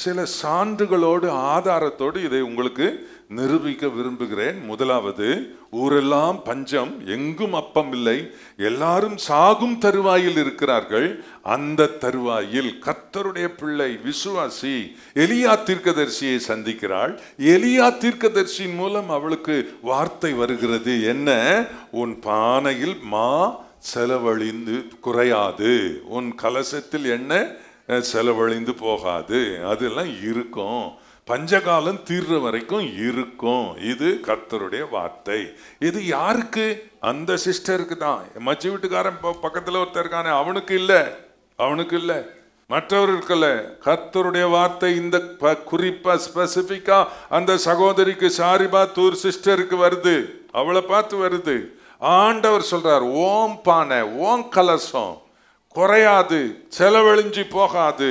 A: சில சான்றுகளோடு ஆதாரத்தோடு இதை உங்களுக்கு நிரூபிக்க விரும்புகிறேன். முதலாவது, ஊரெல்லாம் பஞ்சம், எங்கும் அப்பம் இல்லை, எல்லாரும் சாகும் தருவாயில் இருக்கிறார்கள். அந்த தருவாயில் கர்த்தருடைய பிள்ளை விசுவாசி எலியா தீர்க்கதரிசியை சந்திக்கிறாள். எலியா தீர்க்கதரிசியின் மூலம் அவளுக்கு வார்த்தை வருகிறது. என்ன? உன் பானையில் மா செலவழிந்து குறையாது, உன் கலசத்தில் எண்ணெய் செலவழிந்து போகாது, அதெல்லாம் இருக்கும், பஞ்சகாலம் தீர்ற வரைக்கும் இருக்கும். இது கர்த்தருடைய வார்த்தை. இது யாருக்கு? அந்த சிஸ்டருக்கு தான். மச்சி வீட்டுக்காரன் பக்கத்துல ஒருத்தர் இருக்கானே, அவனுக்கு இல்லை, அவனுக்கு இல்லை, மற்றவர்களுக்கு. கர்த்தருடைய வார்த்தை இந்த குறிப்பா ஸ்பெசிபிக்கா அந்த சகோதரிக்கு, சாரிபாத்தூர் சிஸ்டருக்கு வருது, அவளை பார்த்து வருது. ஆண்டவர் சொல்றார், ஓம் பானை ஓம் கலசம் குறையாது, செலவழிஞ்சு போகாது,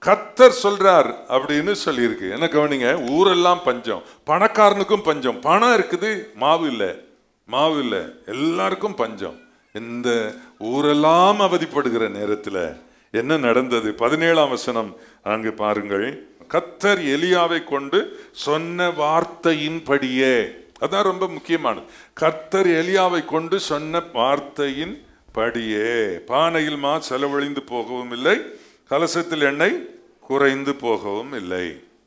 A: கர்த்தர் சொல்றார் அப்படின்னு சொல்லியிருக்கு. என்ன கவனிங்க, ஊரெல்லாம் பஞ்சம், பணக்காரனுக்கும் பஞ்சம், பணம் இருக்குது, மாவு இல்லை, மாவு இல்லை, எல்லாருக்கும் பஞ்சம். இந்த ஊரெல்லாம் அவதிப்படுகிற நேரத்தில் என்ன நடந்தது? 17ஆம் வசனம் அங்கு பாருங்கள். கர்த்தர் எலியாவை கொண்டு சொன்ன வார்த்தையின்படியே, அதான் ரொம்ப முக்கியமானது. கர்த்தர் எலியாவை கொண்டு சொன்ன வார்த்தையின் படியே பானையில் மா செலவழிந்து போகவும் இல்லை, கலசத்தில் எண்ணெய் குறைந்து போகவும் இல்லை.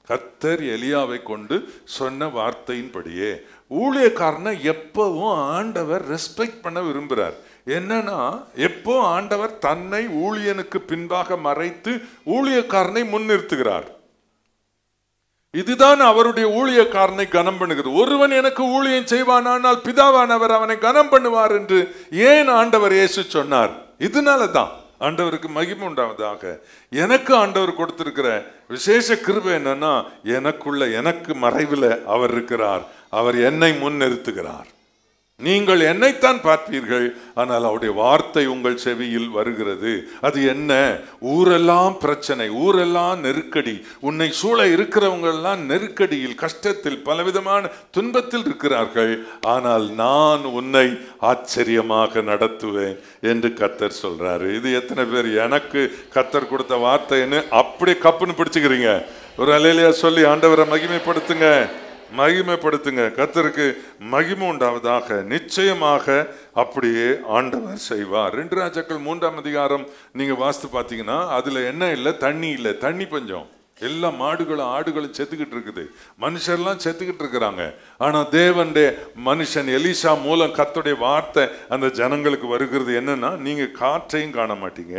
A: கர்த்தர் எலியாவை கொண்டு சொன்ன வார்த்தையின் படியே. ஊழியக்காரனை எப்பவும் ஆண்டவர் ரெஸ்பெக்ட் பண்ண விரும்புகிறார். என்னன்னா, எப்போ ஆண்டவர் தன்னை ஊழியனுக்கு பின்பாக மறைத்து ஊழியக்காரனை முன்னிறுத்துகிறார். இதுதான் அவருடைய ஊழியக்காரனை கனம் பண்ணுகிறது. ஒருவன் எனக்கு ஊழியம் செய்வானால் பிதாவானவர் அவனை கனம் பண்ணுவார் என்று ஏன் ஆண்டவர் இயேசு சொன்னார்? இதனால தான். ஆண்டவருக்கு மகிமை உண்டாவதாக. எனக்கு ஆண்டவர் கொடுத்திருக்கிற விசேஷ கிருபை என்னன்னா, எனக்கு மறைவில் அவர் இருக்கிறார், அவர் என்னை முன்னிறுத்துகிறார். நீங்கள் என்னைத்தான் பார்ப்பீர்கள், ஆனால் அவருடைய வார்த்தை உங்கள் செவியில் வருகிறது. அது என்ன? ஊரெல்லாம் பிரச்சனை, ஊரெல்லாம் நெருக்கடி, உன்னை சூழ இருக்கிறவங்க எல்லாம் நெருக்கடியில், கஷ்டத்தில், பலவிதமான துன்பத்தில் இருக்கிறார்கள். ஆனால் நான் உன்னை ஆச்சரியமாக நடத்துவேன் என்று கர்த்தர் சொல்றாரு. இது எத்தனை பேர் எனக்கு கர்த்தர் கொடுத்த வார்த்தைன்னு அப்படியே கப்புன்னு பிடிச்சுக்கிறீங்க? ஒரு அல்லேலூயா சொல்லி ஆண்டவரை மகிமைப்படுத்துங்க, மகிமைப்படுத்துங்க. கர்த்தருக்கு மகிமை உண்டாவதாக. நிச்சயமாக அப்படியே ஆண்டவர் செய்வார். 2 ராஜாக்கள் 3ஆம் அதிகாரம் நீங்க வாசித்து பார்த்தீங்கன்னா, அதுல என்ன இல்லை, தண்ணி இல்லை, தண்ணி பஞ்சம். எல்லா மாடுகளும் ஆடுகளும் செத்துக்கிட்டு இருக்குது, மனுஷர்லாம் செத்துக்கிட்டு இருக்கிறாங்க. ஆனா தேவனுடைய மனுஷன் எலிசா மூலம் கர்த்தருடைய வார்த்தை அந்த ஜனங்களுக்கு வருகிறது. என்னன்னா, நீங்க காற்றையும் காண மாட்டீங்க,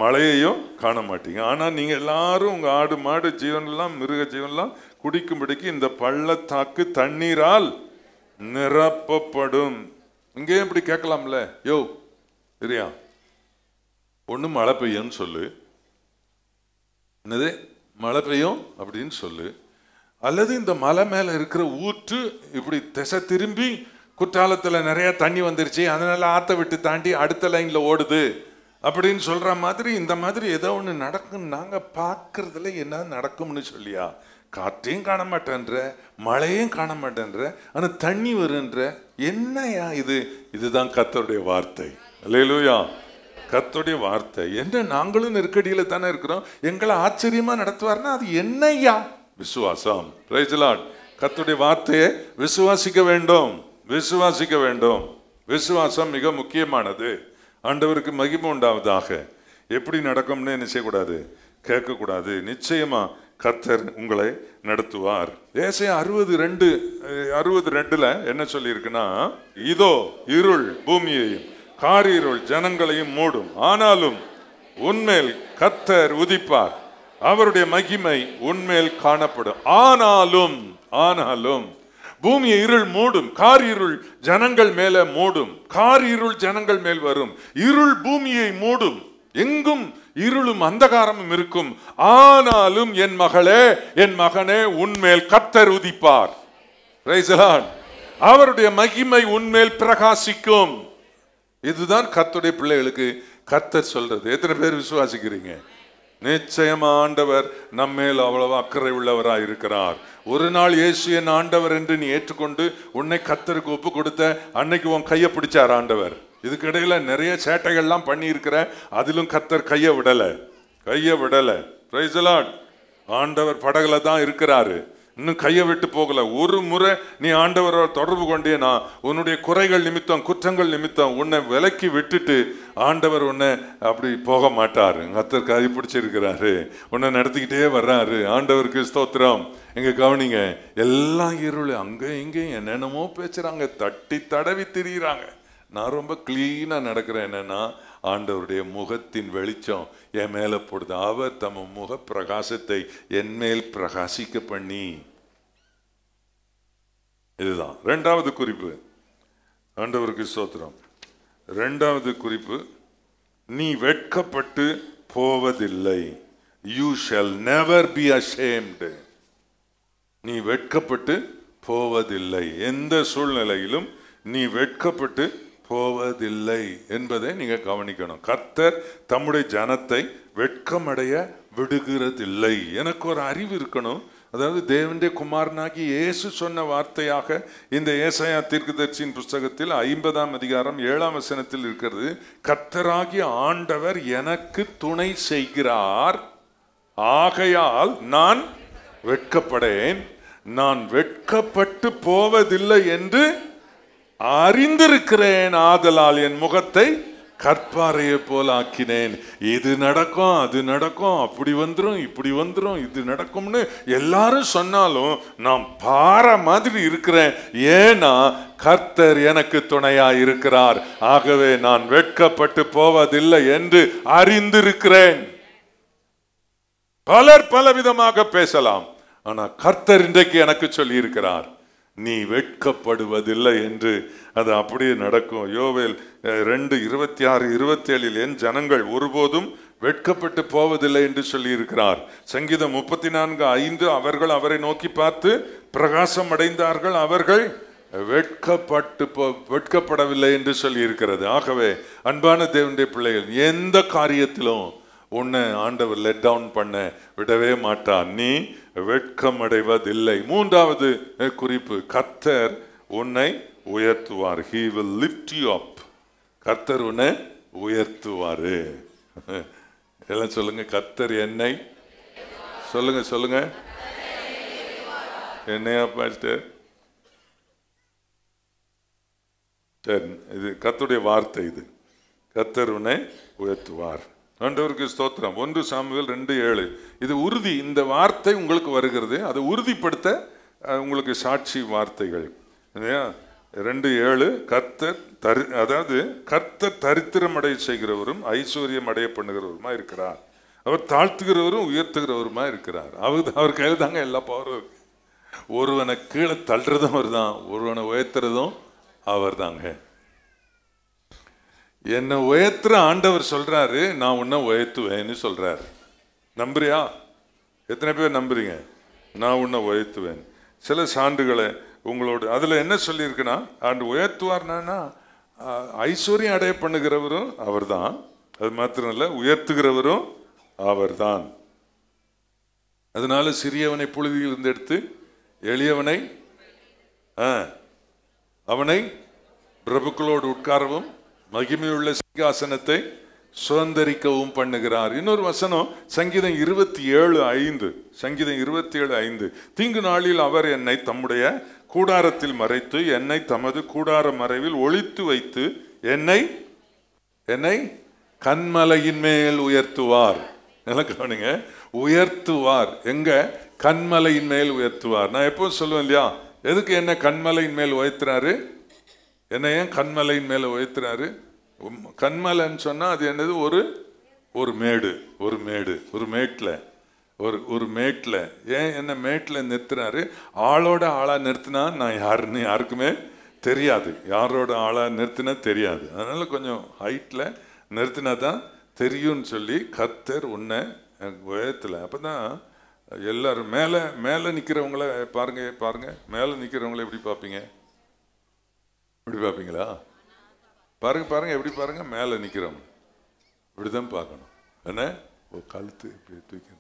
A: மழையையும் காண மாட்டீங்க, ஆனா நீங்க எல்லாரும் உங்க ஆடு மாடு ஜீவன்லாம் மிருக ஜீவன்லாம் குடிக்கும்படிக்கு இந்த பள்ளத்தாக்கு தண்ணீரால் நிரப்பப்படும். இங்கே இப்படி கேட்கலாம்ல, யோ சரியா, ஒண்ணு மழை பெய்யும்னு சொல்லு, என்னது மழை பெய்யும் அப்படின்னு சொல்லு, அல்லது இந்த மலை மேல இருக்கிற ஊற்று இப்படி திசை திரும்பி குற்றாலத்துல நிறைய தண்ணி வந்துருச்சு, அதனால ஆத்த விட்டு தாண்டி அடுத்த லைன்ல ஓடுது அப்படின்னு சொல்ற மாதிரி, இந்த மாதிரி ஏதோ ஒண்ணு நடக்கும், நாங்க பாக்குறதுல என்ன நடக்கும்னு சொல்லியா? காற்றையும் காண மாட்டேன்ற, மழையும் காண மாட்டேன்ற, ஆனா தண்ணி வருன்ற, என்னையா இது? இதுதான் கர்த்தருடைய வார்த்தை. அல்லேலூயா, கர்த்தருடைய வார்த்தை. என்ன, நாங்களும் நெருக்கடியில தானே இருக்கிறோம், எங்களை ஆச்சரியமா நடத்துவார்னா அது என்னையா? விசுவாசம். Praise the Lord. கர்த்தருடைய வார்த்தையை விசுவாசிக்க வேண்டும், விசுவாசிக்க வேண்டும். விசுவாசம் மிக முக்கியமானது. ஆண்டவருக்கு மகிமை உண்டாவதாக. எப்படி நடக்கும்னு என்ன செய்யக்கூடாது, கேட்கக்கூடாது. நிச்சயமா கர்த்தர் உங்களை நடத்துவார். ஏசாயா 60:2 என்ன சொல்லி இருக்குன்னா, இதோ இருள் பூமியையும் காரிருள் ஜனங்களையும் மூடும், ஆனாலும் உன்மேல் கர்த்தர் உதிப்பார், அவருடைய மகிமை உன்மேல் காணப்படும். ஆனாலும் ஆனாலும் பூமியை இருள் மூடும், காரிருள் ஜனங்கள் மேல மூடும், காரிருள் ஜனங்கள் மேல் வரும், இருள் பூமியை மூடும், எங்கும் இருளும் அந்தகாரமும் இருக்கும். ஆனாலும் என் மகளே, என் மகனே, உன்மேல் கர்த்தர் உதிப்பார். Praise the Lord. அவருடைய மகிமை உன்மேல் பிரகாசிக்கும். இதுதான் கர்த்தருடைய பிள்ளைகளுக்கு கர்த்தர் சொல்றது. எத்தனை பேர் விசுவாசிக்கிறீங்க? நிச்சயமா ஆண்டவர் நம்மேல் அவ்வளவு அக்கறை உள்ளவராய் இருக்கிறார். ஒரு நாள் இயேசு என் ஆண்டவர் என்று நீ ஏற்றுக்கொண்டு உன்னை கர்த்தருக்கு ஒப்பு கொடுத்த அன்னைக்கு உன் கையை பிடிச்சார் ஆண்டவர். இதுக்கிடையில நிறைய சேட்டைகள்லாம் பண்ணி இருக்கிற, அதிலும் கர்த்தர் கையை விடல. Praise the Lord. ஆண்டவர் படகுல தான் இருக்கிறாரு, இன்னும் கையை விட்டு போகல. ஒரு முறை நீ ஆண்டவரை தொடர்பு கொண்டேனா உன்னுடைய குறைகள் நிமித்தம் குற்றங்கள் நிமித்தம் உன்னை விலக்கி விட்டுட்டு ஆண்டவர் உன்னை அப்படி போக மாட்டாரு. கர்த்தர் கை பிடிச்சிருக்கிறாரு, உன்னை நடத்திக்கிட்டே வர்றாரு. ஆண்டவருக்கு ஸ்தோத்திரம். எங்க கவனிங்க, எல்லாம் இருள், அங்க இங்கேயும் என்னென்னமோ பேசுறாங்க, தட்டி தடவி திரியிறாங்க. நான் ரொம்ப கிளீனா நடக்கிறேன். என்னன்னா ஆண்டவருடைய முகத்தின் வெளிச்சம் என் மேல போடுது. அவர் தம் முக பிரகாசத்தை என் மேல் பிரகாசிக்க பண்ணி. இதுதான் இரண்டாவது குறிப்பு. ஆண்டவருக்கு ஸ்தோத்திரம். இரண்டாவது குறிப்பு, நீ வெட்கப்பட்டு போவதில்லை. You shall never be ashamed. நீ வெட்கப்பட்டு போவதில்லை. எந்த சூழ்நிலையிலும் நீ வெட்கப்பட்டு போவதில்லை என்பதை நீங்க கவனிக்கணும். கர்த்தர் தம்முடைய ஜனத்தை வெட்கமடைய விடுகிறதில்லை. எனக்கு ஒரு அறிவு இருக்கணும். அதாவது தேவனுடைய குமாரனாகி இயேசு சொன்ன வார்த்தையாக இந்த ஏசாயா தீர்க்கதரிசியின் புஸ்தகத்தில் 50ஆம் அதிகாரம் 7ஆம் வசனத்தில் இருக்கிறது. கர்த்தராகிய ஆண்டவர் எனக்கு துணை செய்கிறார், ஆகையால் நான் வெட்கப்படேன். நான் வெட்கப்பட்டு போவதில்லை என்று அறிந்திருக்கிறேன். ஆதலால் என் முகத்தை கற்பாறையை போல ஆக்கினேன். இது நடக்கும், அது நடக்கும், அப்படி வந்துடும், இப்படி வந்துடும், இது நடக்கும்னு எல்லாரும் சொன்னாலும் நான் பாறை மாதிரி இருக்கிறேன். ஏன்னா கர்த்தர் எனக்கு துணையா இருக்கிறார். ஆகவே நான் வெட்கப்பட்டு போவதில்லை என்று அறிந்திருக்கிறேன். பலர் பலவிதமாக பேசலாம், ஆனா கர்த்தர் இன்றைக்கு எனக்கு சொல்லி இருக்கிறார், நீ வெட்கப்படுவதில்லை என்று. அது அப்படியே நடக்கும். யோவேல் 2:26-27 என் ஜனங்கள் ஒருபோதும் வெட்கப்பட்டு போவதில்லை என்று சொல்லி இருக்கிறார். சங்கீதம் 34:5 அவர்கள் அவரை நோக்கி பார்த்து பிரகாசம் அடைந்தார்கள், அவர்கள் வெட்கப்படவில்லை என்று சொல்லி இருக்கிறது. ஆகவே அன்பான தேவனுடைய பிள்ளைகள், எந்த காரியத்திலும் உன்னை ஆண்டவர் லெட் டவுன் பண்ண விடவே மாட்டார். நீ வெட்கமடைவதில்லை. மூன்றாவது குறிப்பு, கர்த்தர் உன்னை உயர்த்துவார். He will lift you up. கர்த்தர் உன்னை உயர்த்துவாரு. எல்லாம் சொல்லுங்க, கர்த்தர் என்னை, சொல்லுங்க என்னையா பாஸ்டர்? சரி, இது கர்த்தருடைய வார்த்தை. இது கர்த்தர் உன்னை உயர்த்துவார். ஆண்டவருக்கு ஸ்தோத்திரம். 1 சாமுவேல் 2:7 இது உறுதி. இந்த வார்த்தை உங்களுக்கு வருகிறது, அதை உறுதிப்படுத்த உங்களுக்கு சாட்சி வார்த்தைகள். 2:7 கர்த்தர் அதாவது கர்த்தர் தரித்திரம் அடைய செய்கிறவரும் ஐஸ்வர்யம் அடைய பண்ணுகிறவருமா இருக்கிறார். அவர் தாழ்த்துகிறவரும் உயர்த்துகிறவருமா இருக்கிறார். அவர் கையில் தாங்க எல்லா பவரும் இருக்கு. ஒருவனை கீழே தள்ளுறதும் அவர் தான், ஒருவனை உயர்த்துறதும் அவர் தாங்க. என்னை உயர்த்துற ஆண்டவர் சொல்றாரு, நான் உன்னை உயர்த்துவேன்னு சொல்றாரு. நம்புறியா? எத்தனை பேர் நம்புறீங்க? நான் உன்னை உயர்த்துவேன். சில சான்றுகளை உங்களோடு அதுல என்ன சொல்லியிருக்குன்னா, ஆண்டு உயர்த்துவார்னா ஐஸ்வர்யம் அடைய பண்ணுகிறவரும் அவர் தான், அது மாத்திரம் இல்ல உயர்த்துகிறவரும் அவர் தான். அதனால சிறியவனை புழுதியில் இருந்து எடுத்து எளியவனை அவனை பிரபுக்களோடு உட்காரவும் மகிமையுள்ள சிங்காசனத்தை சுதந்தரிக்கவும் பண்ணுகிறார். இன்னொரு வசனம் சங்கீதம் 27:5 தீங்கு நாளில் அவர் என்னை தம்முடைய கூடாரத்தில் மறைத்து என்னை தமது கூடார மறைவில் ஒளித்து வைத்து என்னை கன்மலையின் மேல் உயர்த்துவார். கவனிங்க, உயர்த்துவார். எங்க? கன்மலையின் மேல் உயர்த்துவார். நான் எப்போ சொல்லுவேன் இல்லையா, எதுக்கு என்ன கன்மலையின் மேல் உயர்த்துறாரு? என்ன ஏன் கன்மலையின் மேல உயர்த்துறாரு? கன்மலைன்னு சொன்னா அது என்னது? ஒரு மேட்ல ஏன் என்ன மேட்ல நிறுத்துறாரு? ஆளோட ஆளா நிறுத்தினா நான் யாருன்னு யாருக்குமே தெரியாது, யாரோட ஆளா நிறுத்தினா தெரியாது. அதனால கொஞ்சம் ஹைட்ல நிறுத்தினா தான் தெரியும்னு சொல்லி கர்த்தர் உன்னை உயர்த்தல. அப்பதான் எல்லாரும் மேல நிக்கிறவங்கள பாருங்க. மேல நிக்கிறவங்கள எப்படி பார்ப்பீங்க? இப்படி பார்ப்பீங்களா? பாருங்க எப்படி பாருங்க. மேல நிக்கிறவங்க இப்படிதான் பார்க்கணும். என்ன கழுத்து இப்படி தூக்கி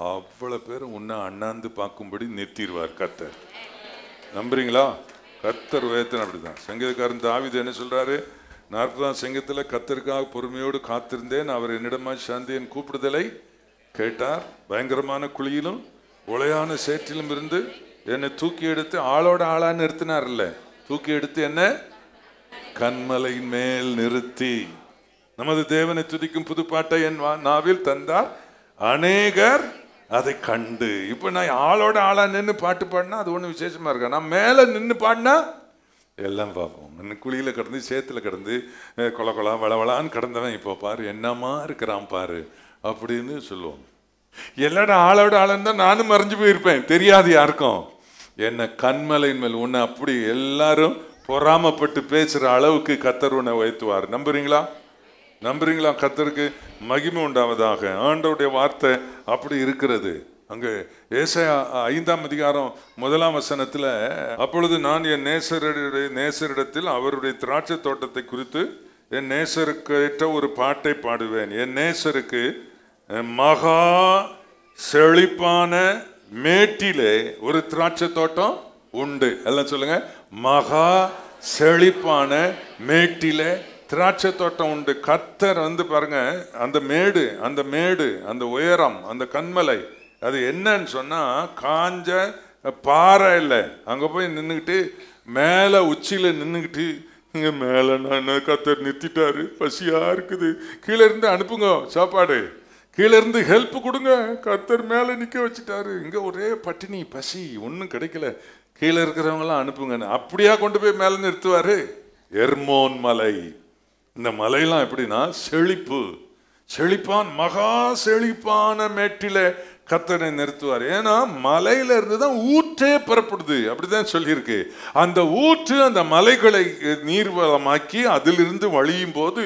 A: அவ்வளவு பேரும் உன்னை அண்ணாந்து பார்க்கும்படி நிறுத்திடுவார் கர்த்தர். நம்புறீங்களா? கர்த்தர் வேதனை அப்படிதான். சங்கீதக்காரன் தாவீது என்ன சொல்றாரு? 40ஆம் சங்கீதத்துல கர்த்தருக்காக பொறுமையோடு காத்திருந்தேன், அவர் என்னிடமா சார்ந்து என் கூப்பிடுதலை கேட்டார். பயங்கரமான குழியிலும் உளையான சேற்றிலும் இருந்து என்னை தூக்கி எடுத்து ஆளோட ஆளா நிறுத்தினார்ல, தூக்கி எடுத்து என்ன கன்மலையின் மேல் நிறுத்தி நமது தேவனை துதிக்கும் புதுப்பாட்டை என் நாவில் தந்தார், அநேகர் அதை கண்டு. இப்ப நான் ஆளோட ஆளா நின்று பாட்டு பாடினா அது ஒண்ணு விசேஷமா இருக்கா? நான் மேல நின்று பாடினா எல்லாம் பார்ப்போம். குழியில கிடந்து சேத்துல கிடந்து கொல கொலா வளவளான்னு கிடந்தவன் இப்போ பாரு என்னமா இருக்கிறான் பாரு அப்படின்னு சொல்லுவோம். எல்லாட ஆளோட ஆளுன்னு தான் நானும் மறைஞ்சு போயிருப்பேன், தெரியாது யாருக்கும். என்ன கண்மலையின் மேல் உன்னை அப்படி எல்லாரும் பொறாமப்பட்டு பேசுற அளவுக்கு கர்த்தர் உன்னை உயர்த்துவார். நம்புறீங்களா? நம்புறீங்களா? கர்த்தருக்கு மகிமை உண்டாவதாக. ஆண்டவருடைய வார்த்தை அப்படி இருக்கிறது. அங்க ஏசாயா 5ஆம் அதிகாரம் 1ஆம் வசனத்துல, அப்பொழுது நான் என் நேசரிடத்தில் அவருடைய திராட்சை தோட்டத்தை குறித்து என் நேசருக்கு ஏற்ற ஒரு பாட்டை பாடுவேன். என் நேசருக்கு மகா செழிப்பான மேட்டிலே ஒரு திராட்சை தோட்டம் உண்டு. எல்லாம் சொல்லுங்க, மகா செழிப்பான மேட்டிலே திராட்சை தோட்டம் உண்டு. கர்த்தர் பாருங்க, அந்த மேடு அந்த உயரம், அந்த கண்மலை, அது என்னன்னு சொன்னா காஞ்ச பாறை இல்லை. அங்க போய் நின்றுக்கிட்டு மேல உச்சியில நின்றுக்கிட்டு, இங்க மேல நான் கர்த்தர் நிறுத்திட்டாரு, பசியா இருக்குது, கீழே இருந்து அனுப்புங்க சாப்பாடு, கீழே இருந்து ஹெல்ப் கொடுங்க, கர்த்தர் மேல நிக்க வச்சுட்டாரு, இங்க ஒரே பட்டினி பசி ஒன்னும் கிடைக்கல, கீழே இருக்கிறவங்க எல்லாம் அனுப்புங்க. அப்படியா கொண்டு போய் மேல நிறுத்துவாரு? எர்மோன் மலை. இந்த மலையெல்லாம் எப்படின்னா செழிப்பான் மகா செழிப்பான மேட்டில கர்த்தரை நிறுத்துவார். ஏன்னா மலையில இருந்துதான் ஊற்றே புறப்படுது, அப்படிதான் சொல்லியிருக்கு. அந்த ஊற்று அந்த மலைகளை நீர்வளமாக்கி அதிலிருந்து வழியும் போது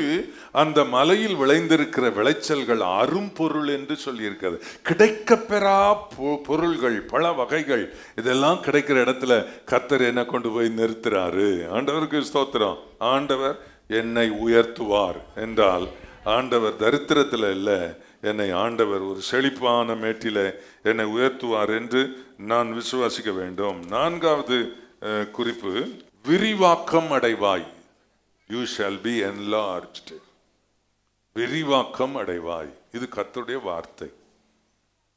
A: அந்த மலையில் விளைந்திருக்கிற விளைச்சல்கள் அரும்பொருள் என்று சொல்லியிருக்கிறது. கிடைக்கப்பெறா பொருள்கள், பல வகைகள், இதெல்லாம் கிடைக்கிற இடத்துல கர்த்தர் என்ன கொண்டு போய் நிறுத்துறாரு. ஆண்டவருக்கு ஸ்தோத்திரம். ஆண்டவர் என்னை உயர்த்துவார் என்றால் ஆண்டவர் தரித்திரத்தில் இல்லை, என்னை ஆண்டவர் ஒரு செழிப்பான மேட்டில என்னை உயர்த்துவார் என்று நான் விசுவாசிக்க வேண்டும். 4வது குறிப்பு, விரிவாக்கம் அடைவாய். You shall be enlarged. விரிவாக்கம் அடைவாய். இது கர்த்தருடைய வார்த்தை.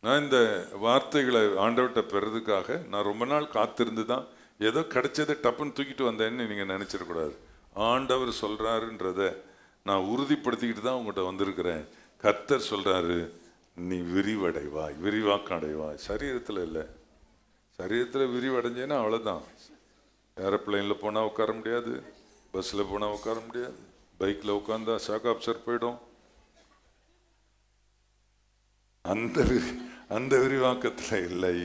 A: நான் இந்த வார்த்தைகளை ஆண்டவர்கிட்ட பெறதுக்காக நான் ரொம்ப நாள் காத்திருந்து தான் ஏதோ கிடைச்சதை டப்புன்னு தூக்கிட்டு வந்தேன்னு நீங்க நினைச்சிடக்கூடாது. ஆண்டவர் சொல்றாருன்றத நான் உறுதிப்படுத்திக்கிட்டு தான் உங்கள்கிட்ட வந்திருக்கிறேன். கர்த்தர் சொல்றாரு, நீ விரிவடைவாய், விரிவாக்கம் அடைவாய். சரீரத்தில் இல்லை, சரீரத்தில் விரிவடைஞ்சேன்னா அவ்வளோதான். ஏரோப்ளைனில் போனால் உட்கார முடியாது, பஸ்ஸில் போனால் உட்கார முடியாது, பைக்கில் உட்காந்தா ஷாக் அப்சர் போயிடும். அந்த விரிவாக்கத்தில் இல்லை.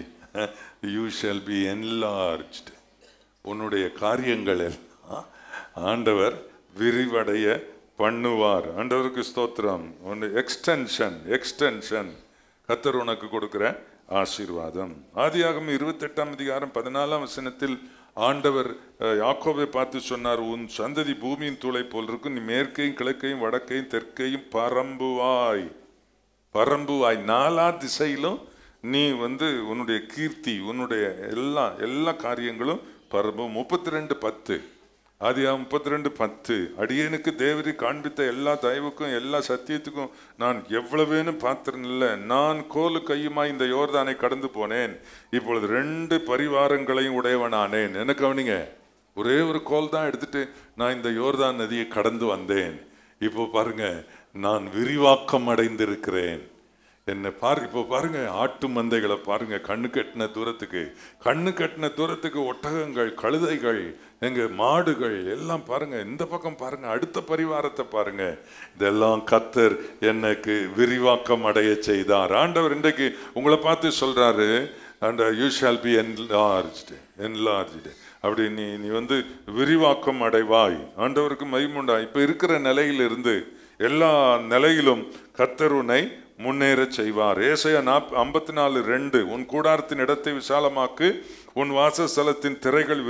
A: You shall be enlarged. உன்னுடைய காரியங்கள் எல்லாம் ஆண்டவர் விரிவடைய பண்ணுவார். ஆண்டவருக்கு ஸ்தோத்திரம். எக்ஸ்டென்ஷன் கர்த்தர் உனக்கு கொடுக்கிற ஆசீர்வாதம். ஆதியாகமம் 28ஆம் அதிகாரம் 14ஆம் வசனத்தில் ஆண்டவர் யாக்கோபை பார்த்து சொன்னார், உன் சந்ததி பூமியின் தூளை போல் இருக்கும், நீ மேற்கையும் கிழக்கையும் வடக்கையும் தெற்கையும் பரம்புவாய். 4 திசையிலும் நீ உன்னுடைய கீர்த்தி, உன்னுடைய எல்லா காரியங்களும் பரம்பும். 32:10 ஆதியாகமம் 32:10, அடியேனுக்கு தேவரி காண்பித்த எல்லா தயவுக்கும் எல்லா சத்தியத்துக்கும் நான் எவ்வளவேனும் பாத்திரம் இல்லை. நான் கோலு கையுமாய் இந்த யோர்தானை கடந்து போனேன், இப்பொழுது 2 பரிவாரங்களையும் உடையவனானேன். என்ன கவனிங்க, ஒரே ஒரு கோல் தான் எடுத்துட்டு நான் இந்த யோர்தான் நதியை கடந்து வந்தேன். இப்போ பாருங்க, நான் விரிவாக்கம் அடைந்திருக்கிறேன். என்ன இப்போ பாருங்க, ஆட்டு மந்தைகளை பாருங்க, கண்ணு கட்டின தூரத்துக்கு ஒட்டகங்கள், கழுதைகள், எங்க மாடுகள் எல்லாம் பாருங்க. இந்த பக்கம் பாருங்க, அடுத்த பரிவாரத்தை பாருங்க. இதெல்லாம் கர்த்தர் எனக்கு விரிவாக்கம் அடைய செய்தார். ஆண்டவர் இன்றைக்கு உங்களை பார்த்து சொல்றாரு, you shall be enlarged. அப்படி நீ விரிவாக்கம் அடைவாய். ஆண்டவருக்கு மகிமை உண்டா. இப்ப இருக்கிற நிலையிலிருந்து எல்லா நிலையிலும் கர்த்தர் உன்னை முன்னேற செய்வார். ஏசாயா 54:2 உன் கூடாரத்தின் இடத்தை விசாலமாக்கு, உன் வாசஸ்தலத்தின் திரைகள்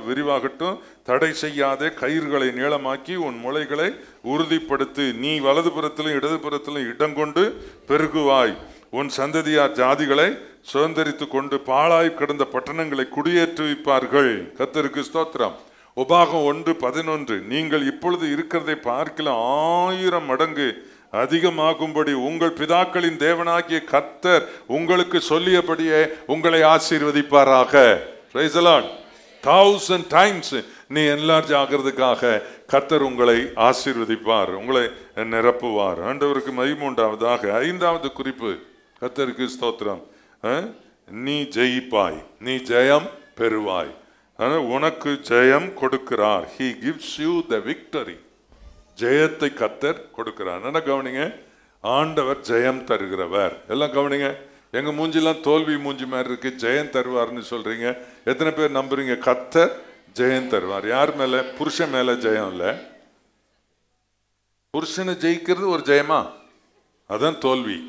A: விரிவாகட்டும், தடை செய்யாதே, கயிறுகளை நீளமாக்கி உன் முளைகளை உறுதிப்படுத்து, நீ வலதுபுறத்திலும் இடதுபுறத்திலும் இடங்கொண்டு பெருகுவாய், உன் சந்ததியார் ஜாதிகளை சுதந்திரித்து கொண்டு பாழாய் கிடந்த பட்டணங்களை குடியேற்றுவிப்பார்கள். கர்த்தருக்கு ஸ்தோத்திரம். உபாகம் 1:11 நீங்கள் இப்பொழுது இருக்கிறதை பார்க்கலாம் 1000 மடங்கு அதிகமாகும்படி உங்கள் பிதாக்களின் தேவனாகிய கர்த்தர் உங்களுக்கு சொல்லியபடியே உங்களை ஆசீர்வதிப்பாராக. Praise the Lord. 1000 times நீ enlarge ஆகிறதுக்காக கர்த்தர் உங்களை ஆசீர்வதிப்பார், உங்களை நிரப்புவார். ஆண்டவருக்கு மகிமை உண்டாவதாக. 5வது குறிப்பு, கர்த்தருக்கு ஸ்தோத்திரம். நீ ஜெயிப்பாய், நீ ஜெயம் பெறுவாய். உனக்கு ஜெயம் கொடுக்கிறார். He gives you the victory. ஜெயத்தை கர்த்தர் கொடுக்கிறார். என்ன கவனிங்க, ஆண்டவர் ஜெயம் தருகிறவர். எல்லாம் கவனிங்க. எங்க மூஞ்சிலாம் தோல்வி மூஞ்சி மாதிரி இருக்கு, ஜெயம் தருவார்னு சொல்றீங்க. எத்தனை பேர் நம்புறீங்க கர்த்தர் ஜெயம் தருவார்? யார் மேல? புருஷன் மேல ஜெயம் இல்ல. புருஷனை ஜெயிக்கிறது ஒரு ஜெயமா? அதான் தோல்வி.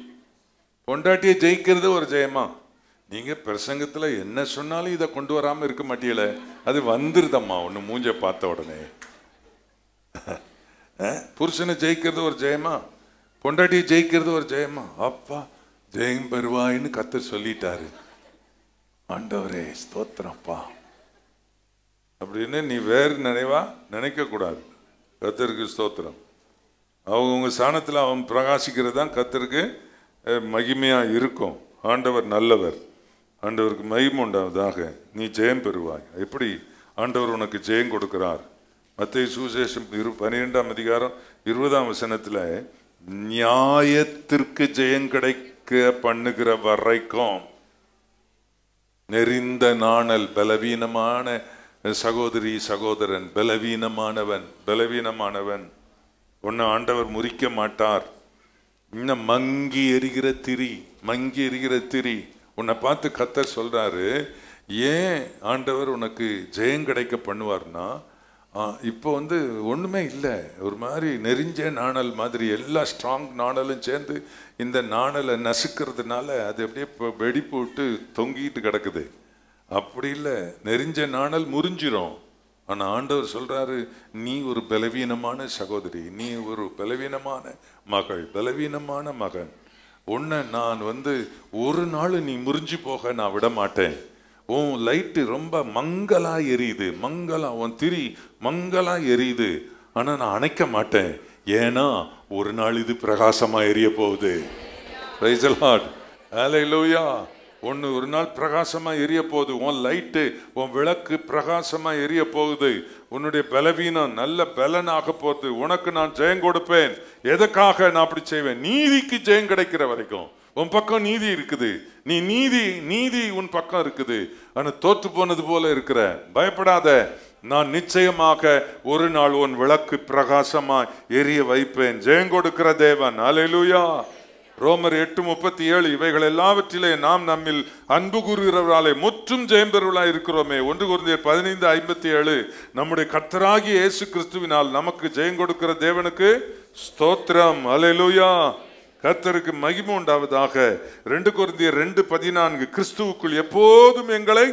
A: பொண்டாட்டியை ஜெயிக்கிறது ஒரு ஜெயமா? நீங்க பிரசங்கத்துல என்ன சொன்னாலும் இதை கொண்டு வராம இருக்க மாட்டீங்கள, அது வந்துருதம்மா ஒண்ணு மூஞ்ச பார்த்த உடனே. புருஷனை ஜெயிக்கிறது ஒரு ஜெயமா? பொண்டாட்டியை ஜெயிக்கிறது ஒரு ஜெயமா? அப்பா ஜெயம் பெறுவாயின்னு கர்த்தர் சொல்லிட்டாரு. ஆண்டவரே ஸ்தோத்திரப்பா அப்படின்னு நீ வேறு நினைக்க கூடாது. கர்த்தருக்கு ஸ்தோத்திரம். அவங்க ஸ்தானத்தில் அவன் பிரகாசிக்கிறது தான் கர்த்தருக்கு மகிமையா இருக்கும். ஆண்டவர் நல்லவர். ஆண்டவருக்கு மகிமை உண்டாவதாக. நீ ஜெயம் பெறுவாய். எப்படி ஆண்டவர் உனக்கு ஜெயம் கொடுக்கிறார்? மத்தேயு சுவிசேஷம் 12ஆம் அதிகாரம் 20ஆம் வசனத்துல நியாயத்திற்கு ஜெயம் கிடைக்க பண்ணுகிற வரைக்கும் நெறிந்த நாணல் பலவீனமான சகோதரி சகோதரன், பலவீனமானவன் உன்னை ஆண்டவர் முறிக்க மாட்டார். இன்னும் மங்கி எரிகிற திரி உன்னை பார்த்து கர்த்தர் சொல்றாரு. ஏன் ஆண்டவர் உனக்கு ஜெயம் கிடைக்க பண்ணுவார்னா, இப்போ ஒண்ணுமே இல்லை, ஒரு மாதிரி நெறிஞ்ச நாணல் மாதிரி எல்லா ஸ்ட்ராங் நாணலும் சேர்ந்து இந்த நாணலை நசுக்கிறதுனால அது அப்படியே வெடிப்பு விட்டு தொங்கிட்டு கிடக்குது. அப்படி இல்லை, நெறிஞ்ச நாணல் முறிஞ்சிரும். ஆனா ஆண்டவர் சொல்றாரு, நீ ஒரு பலவீனமான சகோதரி, நீ ஒரு பலவீனமான மகள், பலவீனமான மகன், உன்னை நான் ஒரு நாள் நீ முறிஞ்சு போக நான் விட மாட்டேன். உன் லைட்டு ரொம்ப மங்களா எரியுது, உன் திரி மங்களா எரியுது, ஆனா நான் அணைக்க மாட்டேன். ஏன்னா ஒரு நாள் இது பிரகாசமா எரிய போகுது. Praise the Lord. Hallelujah. ஒரு நாள் பிரகாசமா எரிய போகுது. உன் லைட்டு, உன் விளக்கு பிரகாசமா எரிய போகுது. உன்னுடைய பலவீனம் நல்ல பலனாக போகுது. உனக்கு நான் ஜெயம் கொடுப்பேன். எதுக்காக நான் அப்படி செய்வேன்? நீதிக்கு ஜெயம் கிடைக்கிற வரைக்கும். உன் பக்கம் நீதி இருக்குது, நீ நீதி உன் பக்கம் இருக்குது. ஆனா தோற்று போனது போல இருக்கிற, பயப்படாத, நான் நிச்சயமாக ஒரு நாள் உன் விளக்கு பிரகாசமா எரிய வைப்பேன். ஜெயம் கொடுக்கிற தேவன். அல்லேலூயா. ரோமர் 8:37 இவைகள் எல்லாவற்றிலே நாம் நம்மில் அன்பு கூறுகிறவராலே முற்றும் ஜெயம் பெறுவர்களாய் இருக்கிறோமே. 1 கொரிந்தியர் 15:57 நம்முடைய கர்த்தராகிய இயேசு கிறிஸ்துவினால் நமக்கு ஜெயம் கொடுக்கிற தேவனுக்கு ஸ்தோத்திரம். அல்லேலூயா. கர்த்தருக்கு மகிமை உண்டாவதாக. 2 கொரிந்தியர் 2:14 கிறிஸ்துவுக்குள் எப்போதும் எங்களை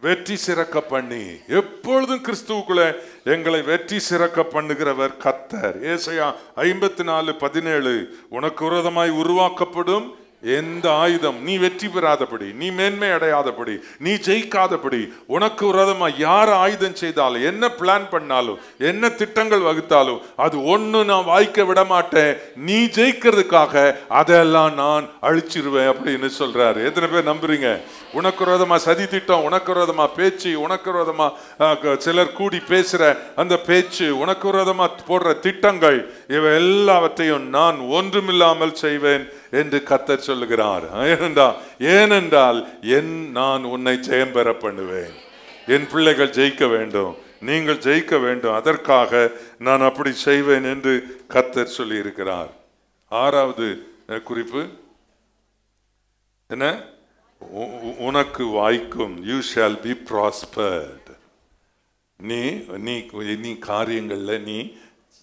A: வெற்றி சிறக்க பண்ணி, எப்பொழுதும் கிறிஸ்துவுக்குள்ள எங்களை வெற்றி சிறக்க பண்ணுகிறவர் கர்த்தர். ஏசாயா 54:17 உனக்கு விரோதமாய் உருவாக்கப்படும் எந்த ஆயுதம் நீ வெற்றி பெறாதபடி, நீ மேன்மை அடையாதபடி, நீ ஜெயிக்காதபடி, உனக்கு விரோதமா யார் ஆயுதம் செய்தாலும், என்ன பிளான் பண்ணாலும், என்ன திட்டங்கள் வகுத்தாலும் அது ஒண்ணு நான் வாய்க்க விட மாட்டேன். நீ ஜெயிக்கிறதுக்காக அதெல்லாம் நான் அழிச்சிருவேன் அப்படின்னு சொல்றாரு. எத்தனை பேர் நம்புறீங்க? உனக்கு விரோதமா சதி திட்டம், உனக்கு விரோதமா பேச்சு, உனக்கு விரோதமா சிலர் கூடி பேசுற அந்த பேச்சு, உனக்கு விரோதமா போடுற திட்டங்கள், இவை எல்லாவற்றையும் நான் ஒன்றுமில்லாமல் செய்வேன் என்று கர்த்தர் சொல்லுகிறார். ஏனென்றால் நான் உன்னை ஜெயம் பெற பண்ணுவேன். என் பிள்ளைகள் ஜெயிக்க வேண்டும், நீங்கள் ஜெயிக்க வேண்டும், அதற்காக நான் அப்படி செய்வேன் என்று கர்த்தர் சொல்லி இருக்கிறார். 6வது குறிப்பு என்ன? உனக்கு வாய்க்கும். you shall be prospered. நீ காரியங்கள்ல நீ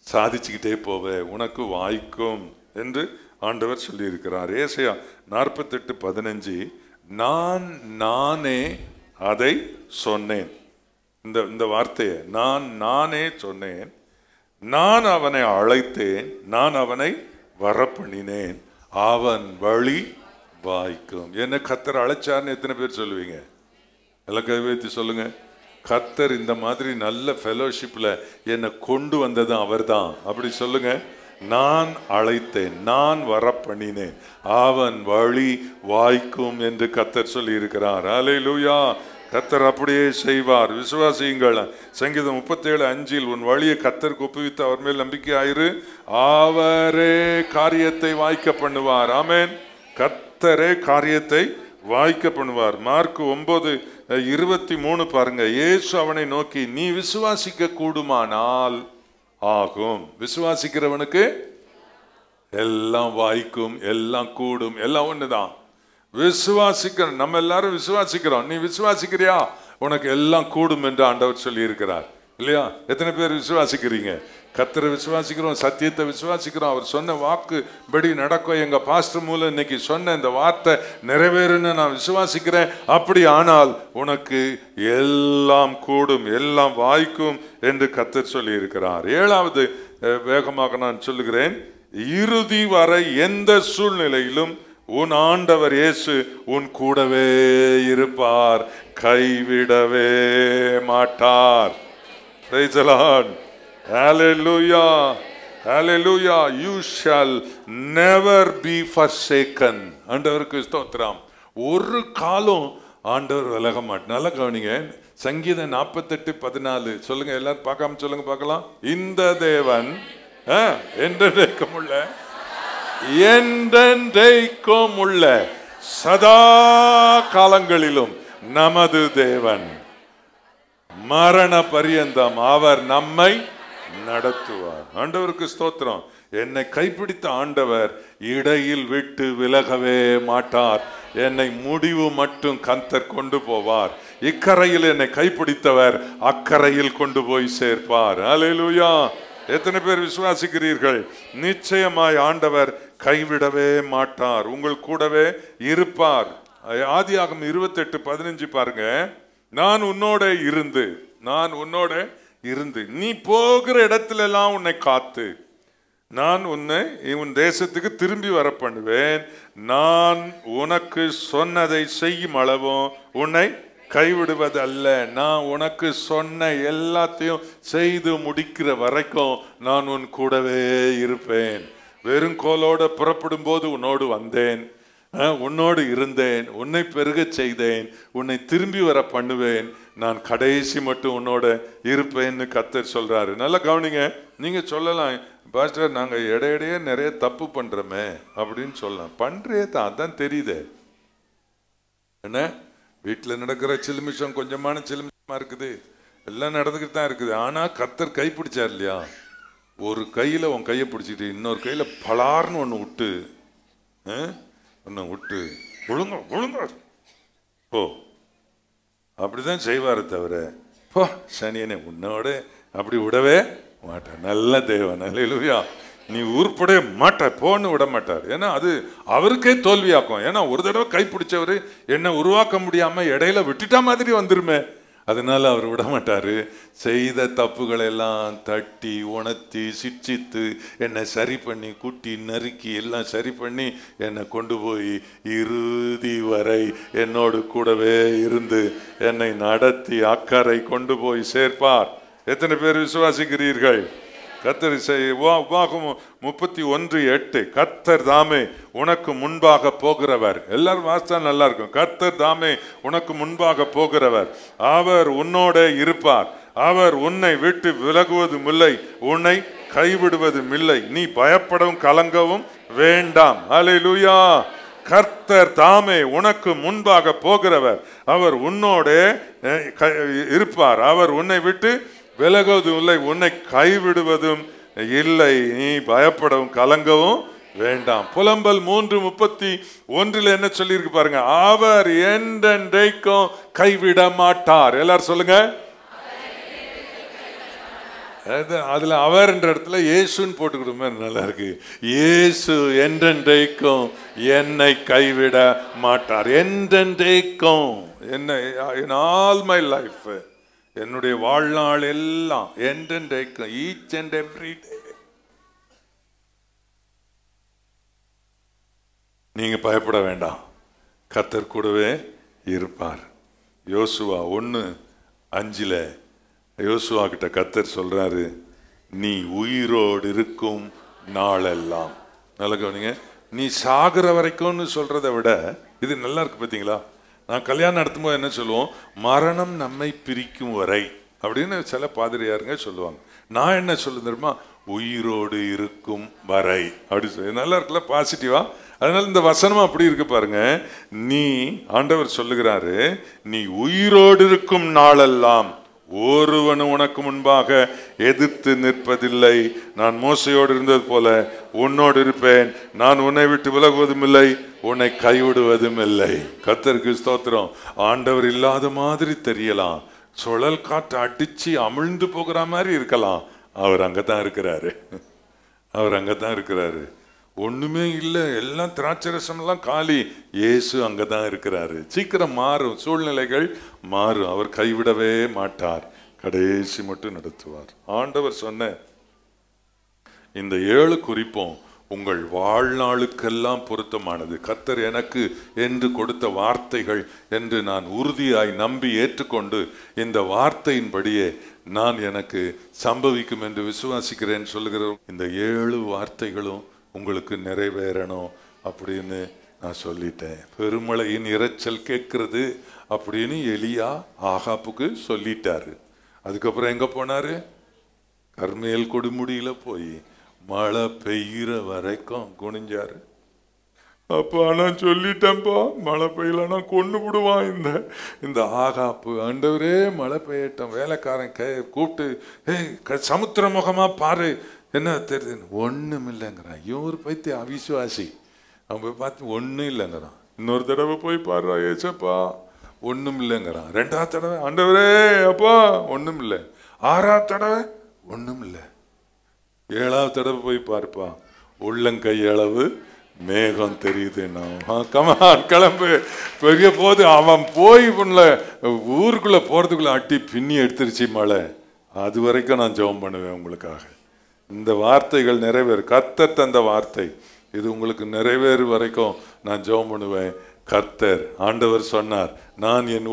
A: சாதிச்சுக்கிட்டே போவே, உனக்கு வாய்க்கும் என்று ஆண்டவர் சொல்லியிருக்கிறார். ஏசாயா 48:15, நான் நானே அதை சொன்னேன். இந்த வார்த்தையை நானே சொன்னேன், நான் அவனை அழைத்தேன், நான் அவனை வரப்பண்ணினேன், அவன் வழி வாய்க்கும். என்ன கர்த்தர் அழைச்சார்னு எத்தனை பேர் சொல்லுவீங்க? எல்லாம் கை வைத்து சொல்லுங்க. கர்த்தர் இந்த மாதிரி நல்ல ஃபெலோஷிப்ல என்னை கொண்டு வந்தது அவர் தான். அப்படி சொல்லுங்க. நான் அழைத்தேன், நான் வரப்பண்ணினேன், அவன் வழி வாய்க்கும் என்று கர்த்தர் சொல்லி இருக்கிறார். அல்லேலூயா. கர்த்தர் அப்படியே செய்வார், விசுவாசியுங்கள். சங்கீதம் 37:5, உன் வழியை கர்த்தருக்கு ஒப்புவித்து அவர் மேல் நம்பிக்கை ஆயிரு, அவரே காரியத்தை வாய்க்க பண்ணுவார். ஆமென். கர்த்தரே காரியத்தை வாய்க்க பண்ணுவார். மார்க் 9:23 பாருங்க. இயேசு அவனை நோக்கி, நீ விசுவாசிக்க கூடுமானால் ஆகும். விசுவாசிக்கிறவனுக்கு எல்லாம் வாய்க்கும், எல்லாம் கூடும், எல்லாம் ஒண்ணுதான். விசுவாசிக்கிற நம்ம எல்லாரும் விசுவாசிக்கிறோம். நீ விசுவாசிக்கிறியா? உனக்கு எல்லாம் கூடும் என்று ஆண்டவர் சொல்லி இருக்கிறார் இல்லையா? எத்தனை பேர் விசுவாசிக்கிறீங்க? கர்த்தரை விசுவாசிக்கிறோம், சத்தியத்தை விசுவாசிக்கிறோம். அவர் சொன்ன வாக்கு படி நடக்கும். எங்க பாஸ்டர் மூலம் இன்னைக்கு சொன்ன இந்த வார்த்தை நிறைவேறுன்னு நான் விசுவாசிக்கிறேன். அப்படி ஆனால் உனக்கு எல்லாம் கூடும், எல்லாம் வாய்க்கும் என்று கர்த்தர் சொல்லி இருக்கிறார். 7வது வேகமாக நான் சொல்லுகிறேன். இறுதி வரை எந்த சூழ்நிலையிலும் உன் ஆண்டவர் இயேசு உன் கூடவே இருப்பார், கைவிடவே மாட்டார். Praise the Lord. Hallelujah. Hallelujah. You shall never be forsaken. ஆண்டவருக்கு ஸ்தோத்திரம். ஒரு காலம் ஆண்டவர் விலக மாட்டார். நல்லா கவனிங்க. சங்கீதம் 48:14 சொல்லுங்க. எல்லாரும் பார்க்காம சொல்லுங்க பார்க்கலாம். இந்த தேவன் என்றென்றைக்கும் உள்ள, என்றென்றைக்கும் உள்ள, சதா காலங்களிலும் நமது தேவன், மரண பரியந்தம் அவர் நம்மை நடத்துவார். ஆண்டவருக்கு ஸ்தோத்திரம். என்னை கைப்பிடித்த ஆண்டவர் இடையில் விட்டு விலகவே மாட்டார். என்னை முடிவு மட்டும் கர்த்தர் கொண்டு போவார். இக்கரையில் என்னை கைப்பிடித்தவர் அக்கரையில் கொண்டு போய் சேர்ப்பார். அல்லேலூயா. எத்தனை பேர் விசுவாசிக்கிறீர்கள்? நிச்சயமாய் ஆண்டவர் கைவிடவே மாட்டார், உங்கள் கூடவே இருப்பார். ஆதியாகமம் 28:15 பாருங்க. நான் உன்னோட இருந்து நீ போகிற இடத்துல எல்லாம் உன்னை காத்து, நான் உன்னை உன் தேசத்துக்கு திரும்பி வர பண்ணுவேன், நான் உனக்கு சொன்னதை செய்யும் அளவும் உன்னை கைவிடுவது அல்ல. நான் உனக்கு சொன்ன எல்லாத்தையும் செய்து முடிக்கிற வரைக்கும் நான் உன் கூடவே இருப்பேன். வெறும் கோலோட புறப்படும் போது உன்னோடு வந்தேன், உன்னோடு இருந்தேன், உன்னை பெருக செய்தேன், உன்னை திரும்பி வர பண்ணுவேன், நான் கடைசி மட்டும் உன்னோட இருப்பேன்னு கர்த்தர் சொல்றாரு. நல்லா கவனிங்க. நீங்க சொல்லலாம், பாஸ்டர் நாங்க இடையிடையே நிறைய தப்பு பண்றோமே அப்படின்னு சொல்லலாம். பண்றே தான், அதான் தெரியுது. என்ன வீட்டில் நடக்கிற சிலுமிஷம் கொஞ்சமான சிலுமிஷமா இருக்குது, எல்லாம் நடந்துக்கிட்டு தான் இருக்குது. ஆனா கர்த்தர் கை பிடிச்சார் இல்லையா? ஒரு கையில உன் கையை பிடிச்சிட்டு இன்னொரு கையில பலார்னு ஒன்று விட்டு ஒழுங்க ஓ அப்படிதான் செய்வாரு தவிர போ சனியனே உன்னோட அப்படி விடவே மாட்டார். நல்ல தேவன். அல்லேலூயா. நீ உருப்பட மாட்ட போன்னு விட மாட்டார். ஏன்னா அது அவருக்கே தோல்வியாக்கும். ஏன்னா ஒரு தடவை கைப்பிடிச்சவரு என்ன உருவாக்க முடியாம இடையில விட்டுட்டா மாதிரி வந்துருமே, அதனால அவர் விட மாட்டாரு. செய்த தப்புகளை எல்லாம் தட்டி உணர்த்தி சிட்சித்து என்னை சரி பண்ணி குட்டி நறுக்கி எல்லாம் சரி பண்ணி என்னை கொண்டு போய் இறுதி வரை என்னோடு கூடவே இருந்து என்னை நடத்தி அக்கறை கொண்டு போய் சேர்ப்பார். எத்தனை பேர் விசுவாசிக்கிறீர்கள்? கர்த்தர் 31:8 கர்த்தர் தாமே உனக்கு முன்பாக போகிறவர். எல்லாரும் வாசித்தா நல்லா இருக்கும். கர்த்தர் தாமே உனக்கு முன்பாக போகிறவர், அவர் உன்னோட இருப்பார், அவர் உன்னை விட்டு விலகுவதும் இல்லை, உன்னை கைவிடுவதும் இல்லை, நீ பயப்படவும் கலங்கவும் வேண்டாம். அல்லேலூயா. கர்த்தர் தாமே உனக்கு முன்பாக போகிறவர், அவர் உன்னோட இருப்பார், அவர் உன்னை விட்டு விலகுவதும் இல்லை, உன்னை கைவிடுவதும் இல்லை, நீ பயப்படவும் கலங்கவும் வேண்டாம். புலம்பல் 3:31 என்ன சொல்லி இருக்கு பாருங்க. அவர் என்றென்றைக்கும் கைவிட மாட்டார். எல்லாரும் சொல்லுங்க. அதுல அவர் என்ற இடத்துல இயேசுன்னு போட்டுக்கிடுமே, நல்லா இருக்கு. இயேசு என்றென்றைக்கும் என்னை கைவிட மாட்டார். என்றென்றைக்கும் என்னை, in all my life, என்னுடைய வாழ்நாள் எல்லாம் என்றென்றைக்கும், each and every day. நீங்க பயப்பட வேண்டாம், கர்த்தர் கூடவே இருப்பார். யோசுவா 1:5 யோசுவா கிட்ட கர்த்தர் சொல்றாரு, நீ உயிரோடு இருக்கும் நாளெல்லாம். நல்லா கவனிங்க, நீ சாகுற வரைக்கும்னு சொல்றதை விட இது நல்லா இருக்கு. பார்த்தீங்களா, நான் கல்யாணம் நடத்தும் போது என்ன சொல்லுவோம், மரணம் நம்மை பிரிக்கும் வரை அப்படின்னு சில பாதிரியாருங்க சொல்லுவாங்க. நான் என்ன சொல்ல தெரியுமா, உயிரோடு இருக்கும் வரை அப்படி சொல்லி. நல்லா இருக்குல்ல, பாசிட்டிவா. அதனால இந்த வசனம் அப்படி இருக்கு பாருங்க. நீ, ஆண்டவர் சொல்லுகிறாரு, நீ உயிரோடு இருக்கும் நாளெல்லாம் ஒருவனும் உனக்கு முன்பாக எதிர்த்து நிற்பதில்லை. நான் மோசையோடு இருந்தது போல உன்னோடு இருப்பேன். நான் உன்னை விட்டு விலகுவதும் இல்லை, உன்னை கைவிடுவதும் இல்லை. கர்த்தருக்கு ஸ்தோத்திரம். ஆண்டவர் இல்லாத மாதிரி தெரியலாம், சுழல் காற்று அடிச்சு அமிழ்ந்து போகிற மாதிரி இருக்கலாம். அவர் அங்கதான் இருக்கிறாரு. அவர் அங்கதான் இருக்கிறாரு. ஒண்ணுமே இல்லை, எல்லாம் திராட்சரசம் எல்லாம் காலி. இயேசு அங்கதான் இருக்கிறாரு. சீக்கிரம் மாறும், சூழ்நிலைகள் மாறும். அவர் கைவிடவே மாட்டார், கடைசி மட்டும் நடத்துவார். ஆண்டவர் சொன்ன இந்த 7 குறிப்பும் உங்கள் வாழ்நாளுக்கெல்லாம் பொருத்தமானது. கர்த்தர் எனக்கு என்று கொடுத்த வார்த்தைகள் என்று நான் உறுதியாய் நம்பி ஏற்றுக்கொண்டு இந்த வார்த்தையின்படியே நான் எனக்கு சம்பவிக்கும் என்று விசுவாசிக்கிறேன் சொல்லுகிற இந்த 7 வார்த்தைகளும் உங்களுக்கு நிறைவேறணும் அப்படின்னு நான் சொல்லிட்டேன். பெருமழையின் இரைச்சல் கேட்கிறது அப்படின்னு எலியா ஆகாப்புக்கு சொல்லிட்டாரு. அதுக்கப்புறம் எங்க போனாரு, கர்மேல் கொடுமுடியில போய் மழை பெய்கிற வரைக்கும் குனிஞ்சாரு. அப்பா நான் சொல்லிட்டேன்ப்பா, மழை பெய்யலன்னா கொண்டு விடுவான் இந்த ஆகாப்பு. ஆண்டவரே மழை பெய்யட்டும். வேலைக்காரன் கூப்பிட்டு, ஏய் சமுத்திர முகமா பாரு, என்ன தெரியுது, ஒண்ணும் இல்லைங்கிறான். இவரு பைத்திய அவிசுவாசி. அவன் போய் பார்த்து ஒன்னும் இல்லைங்கிறான். இன்னொரு தடவை போய் பாடுறா, ஏசப்பா ஒண்ணும் இல்லைங்கிறான். 2ஆவது தடவை, ஆண்டவரே அப்பா ஒண்ணும் இல்லை. 6ஆவது தடவை ஒண்ணும் இல்லை. 7ஆவது தடவை போய் பார்ப்பா, உள்ளங்கை அளவு மேகம் தெரியுது. கமான் கிளம்பு பெரிய போது அவன் போய் ஊருக்குள்ள போறதுக்குள்ள அட்டி பின்னி எடுத்துருச்சு மழை. அது வரைக்கும் நான் ஜெபம் பண்ணுவேன் உங்களுக்காக. இந்த வார்த்தைகள் நிறைவேறு, கர்த்தர் தந்த வார்த்தை இது உங்களுக்கு நிறைவேறு வரைக்கும் நான் ஜெபம் பண்ணுவேன். கர்த்தர் ஆண்டவர் சொன்னார், நான் என்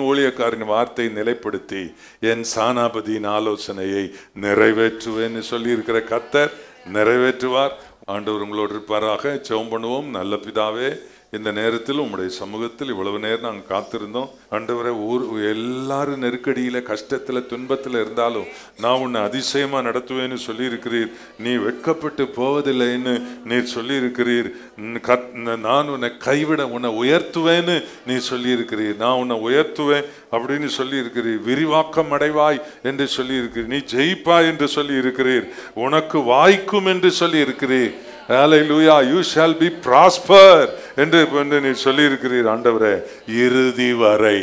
A: ஊழியக்காரின் வார்த்தையை நிலைப்படுத்தி என் சானாபதியின் ஆலோசனையை நிறைவேற்றுவேன்னு சொல்லி இருக்கிற கர்த்தர் நிறைவேற்றுவார். ஆண்டவர் உங்களோடு இருப்பாராக. ஜெபம் பண்ணுவோம். நல்ல பிதாவே, இந்த நேரத்தில் உங்களுடைய சமூகத்தில் இவ்வளவு நேரம் நாங்கள் காத்திருந்தோம். ஆண்டவரே, எல்லாரும் நெருக்கடியில கஷ்டத்துல துன்பத்துல இருந்தாலும் நான் உன்னை அதிசயமா நடத்துவேன்னு சொல்லி இருக்கிறீர். நீ வெட்கப்பட்டு போவதில்லைன்னு நீர் சொல்லி இருக்கிறீர். நான் உன்னை கைவிட உன்னை உயர்த்துவேன்னு நீ சொல்லி இருக்கிறீர். நான் உன்னை உயர்த்துவேன் அப்படின்னு சொல்லி இருக்கிறீர். விரிவாக்கம் அடைவாய் என்று சொல்லி இருக்கிறீர். நீ ஜெயிப்பாய் என்று சொல்லி இருக்கிறீர். உனக்கு வாய்க்கும் என்று சொல்லி இருக்கிறீர். Hallelujah, you shall be prosper என்று நீ சொல்லி இருக்கிறீர். ஆண்டவரே, இறுதி வரை,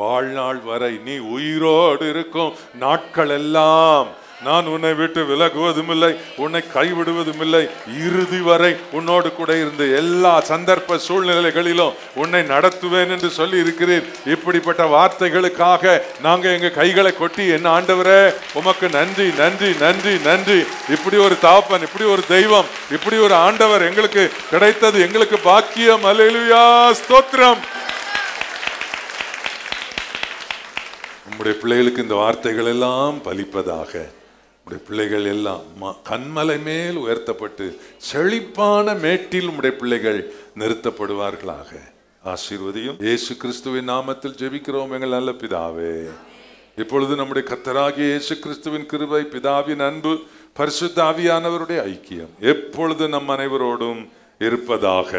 A: வாழ்நாள் வரை நீ உயிரோடு இருக்கும் நாட்கள் எல்லாம் நான் உன்னை விட்டு விலகுவதும் இல்லை, உன்னை கைவிடுவதும் இல்லை. இறுதி வரை உன்னோடு கூட இருந்து எல்லா சந்தர்ப்ப சூழ்நிலைகளிலும் உன்னை நடத்துவேன் என்று சொல்லி இருக்கிறீர். இப்படிப்பட்ட வார்த்தைகளுக்காக நாங்க எங்க கைகளை கொட்டி, என்ன ஆண்டவரே உமக்கு நன்றி நன்றி நன்றி நன்றி. இப்படி ஒரு தகப்பன், இப்படி ஒரு தெய்வம், இப்படி ஒரு ஆண்டவர் எங்களுக்கு கிடைத்தது எங்களுக்கு பாக்கியம். அல்லேலூயா, ஸ்தோத்திரம். நம்முடைய பிள்ளைகளுக்கு இந்த வார்த்தைகள் எல்லாம் பலிப்பதாக. உடைய பிள்ளைகள் எல்லாம் கண்மலை மேல் உயர்த்தப்பட்டு செழிப்பான மேட்டில் உடைய பிள்ளைகள் நிறுத்தப்படுவார்களாக. ஆசீர்வதியும். இயேசு கிறிஸ்துவின் நாமத்தில் ஜெபிக்கிறோம் எங்கள் நல்ல பிதாவே. இப்பொழுது நம்முடைய கர்த்தராகிய இயேசு கிறிஸ்துவின் கிருபை, பிதாவின் அன்பு, பரிசுத்த ஆவியானவருடைய ஐக்கியம் எப்பொழுது நம் அனைவரோடும் இருப்பதாக.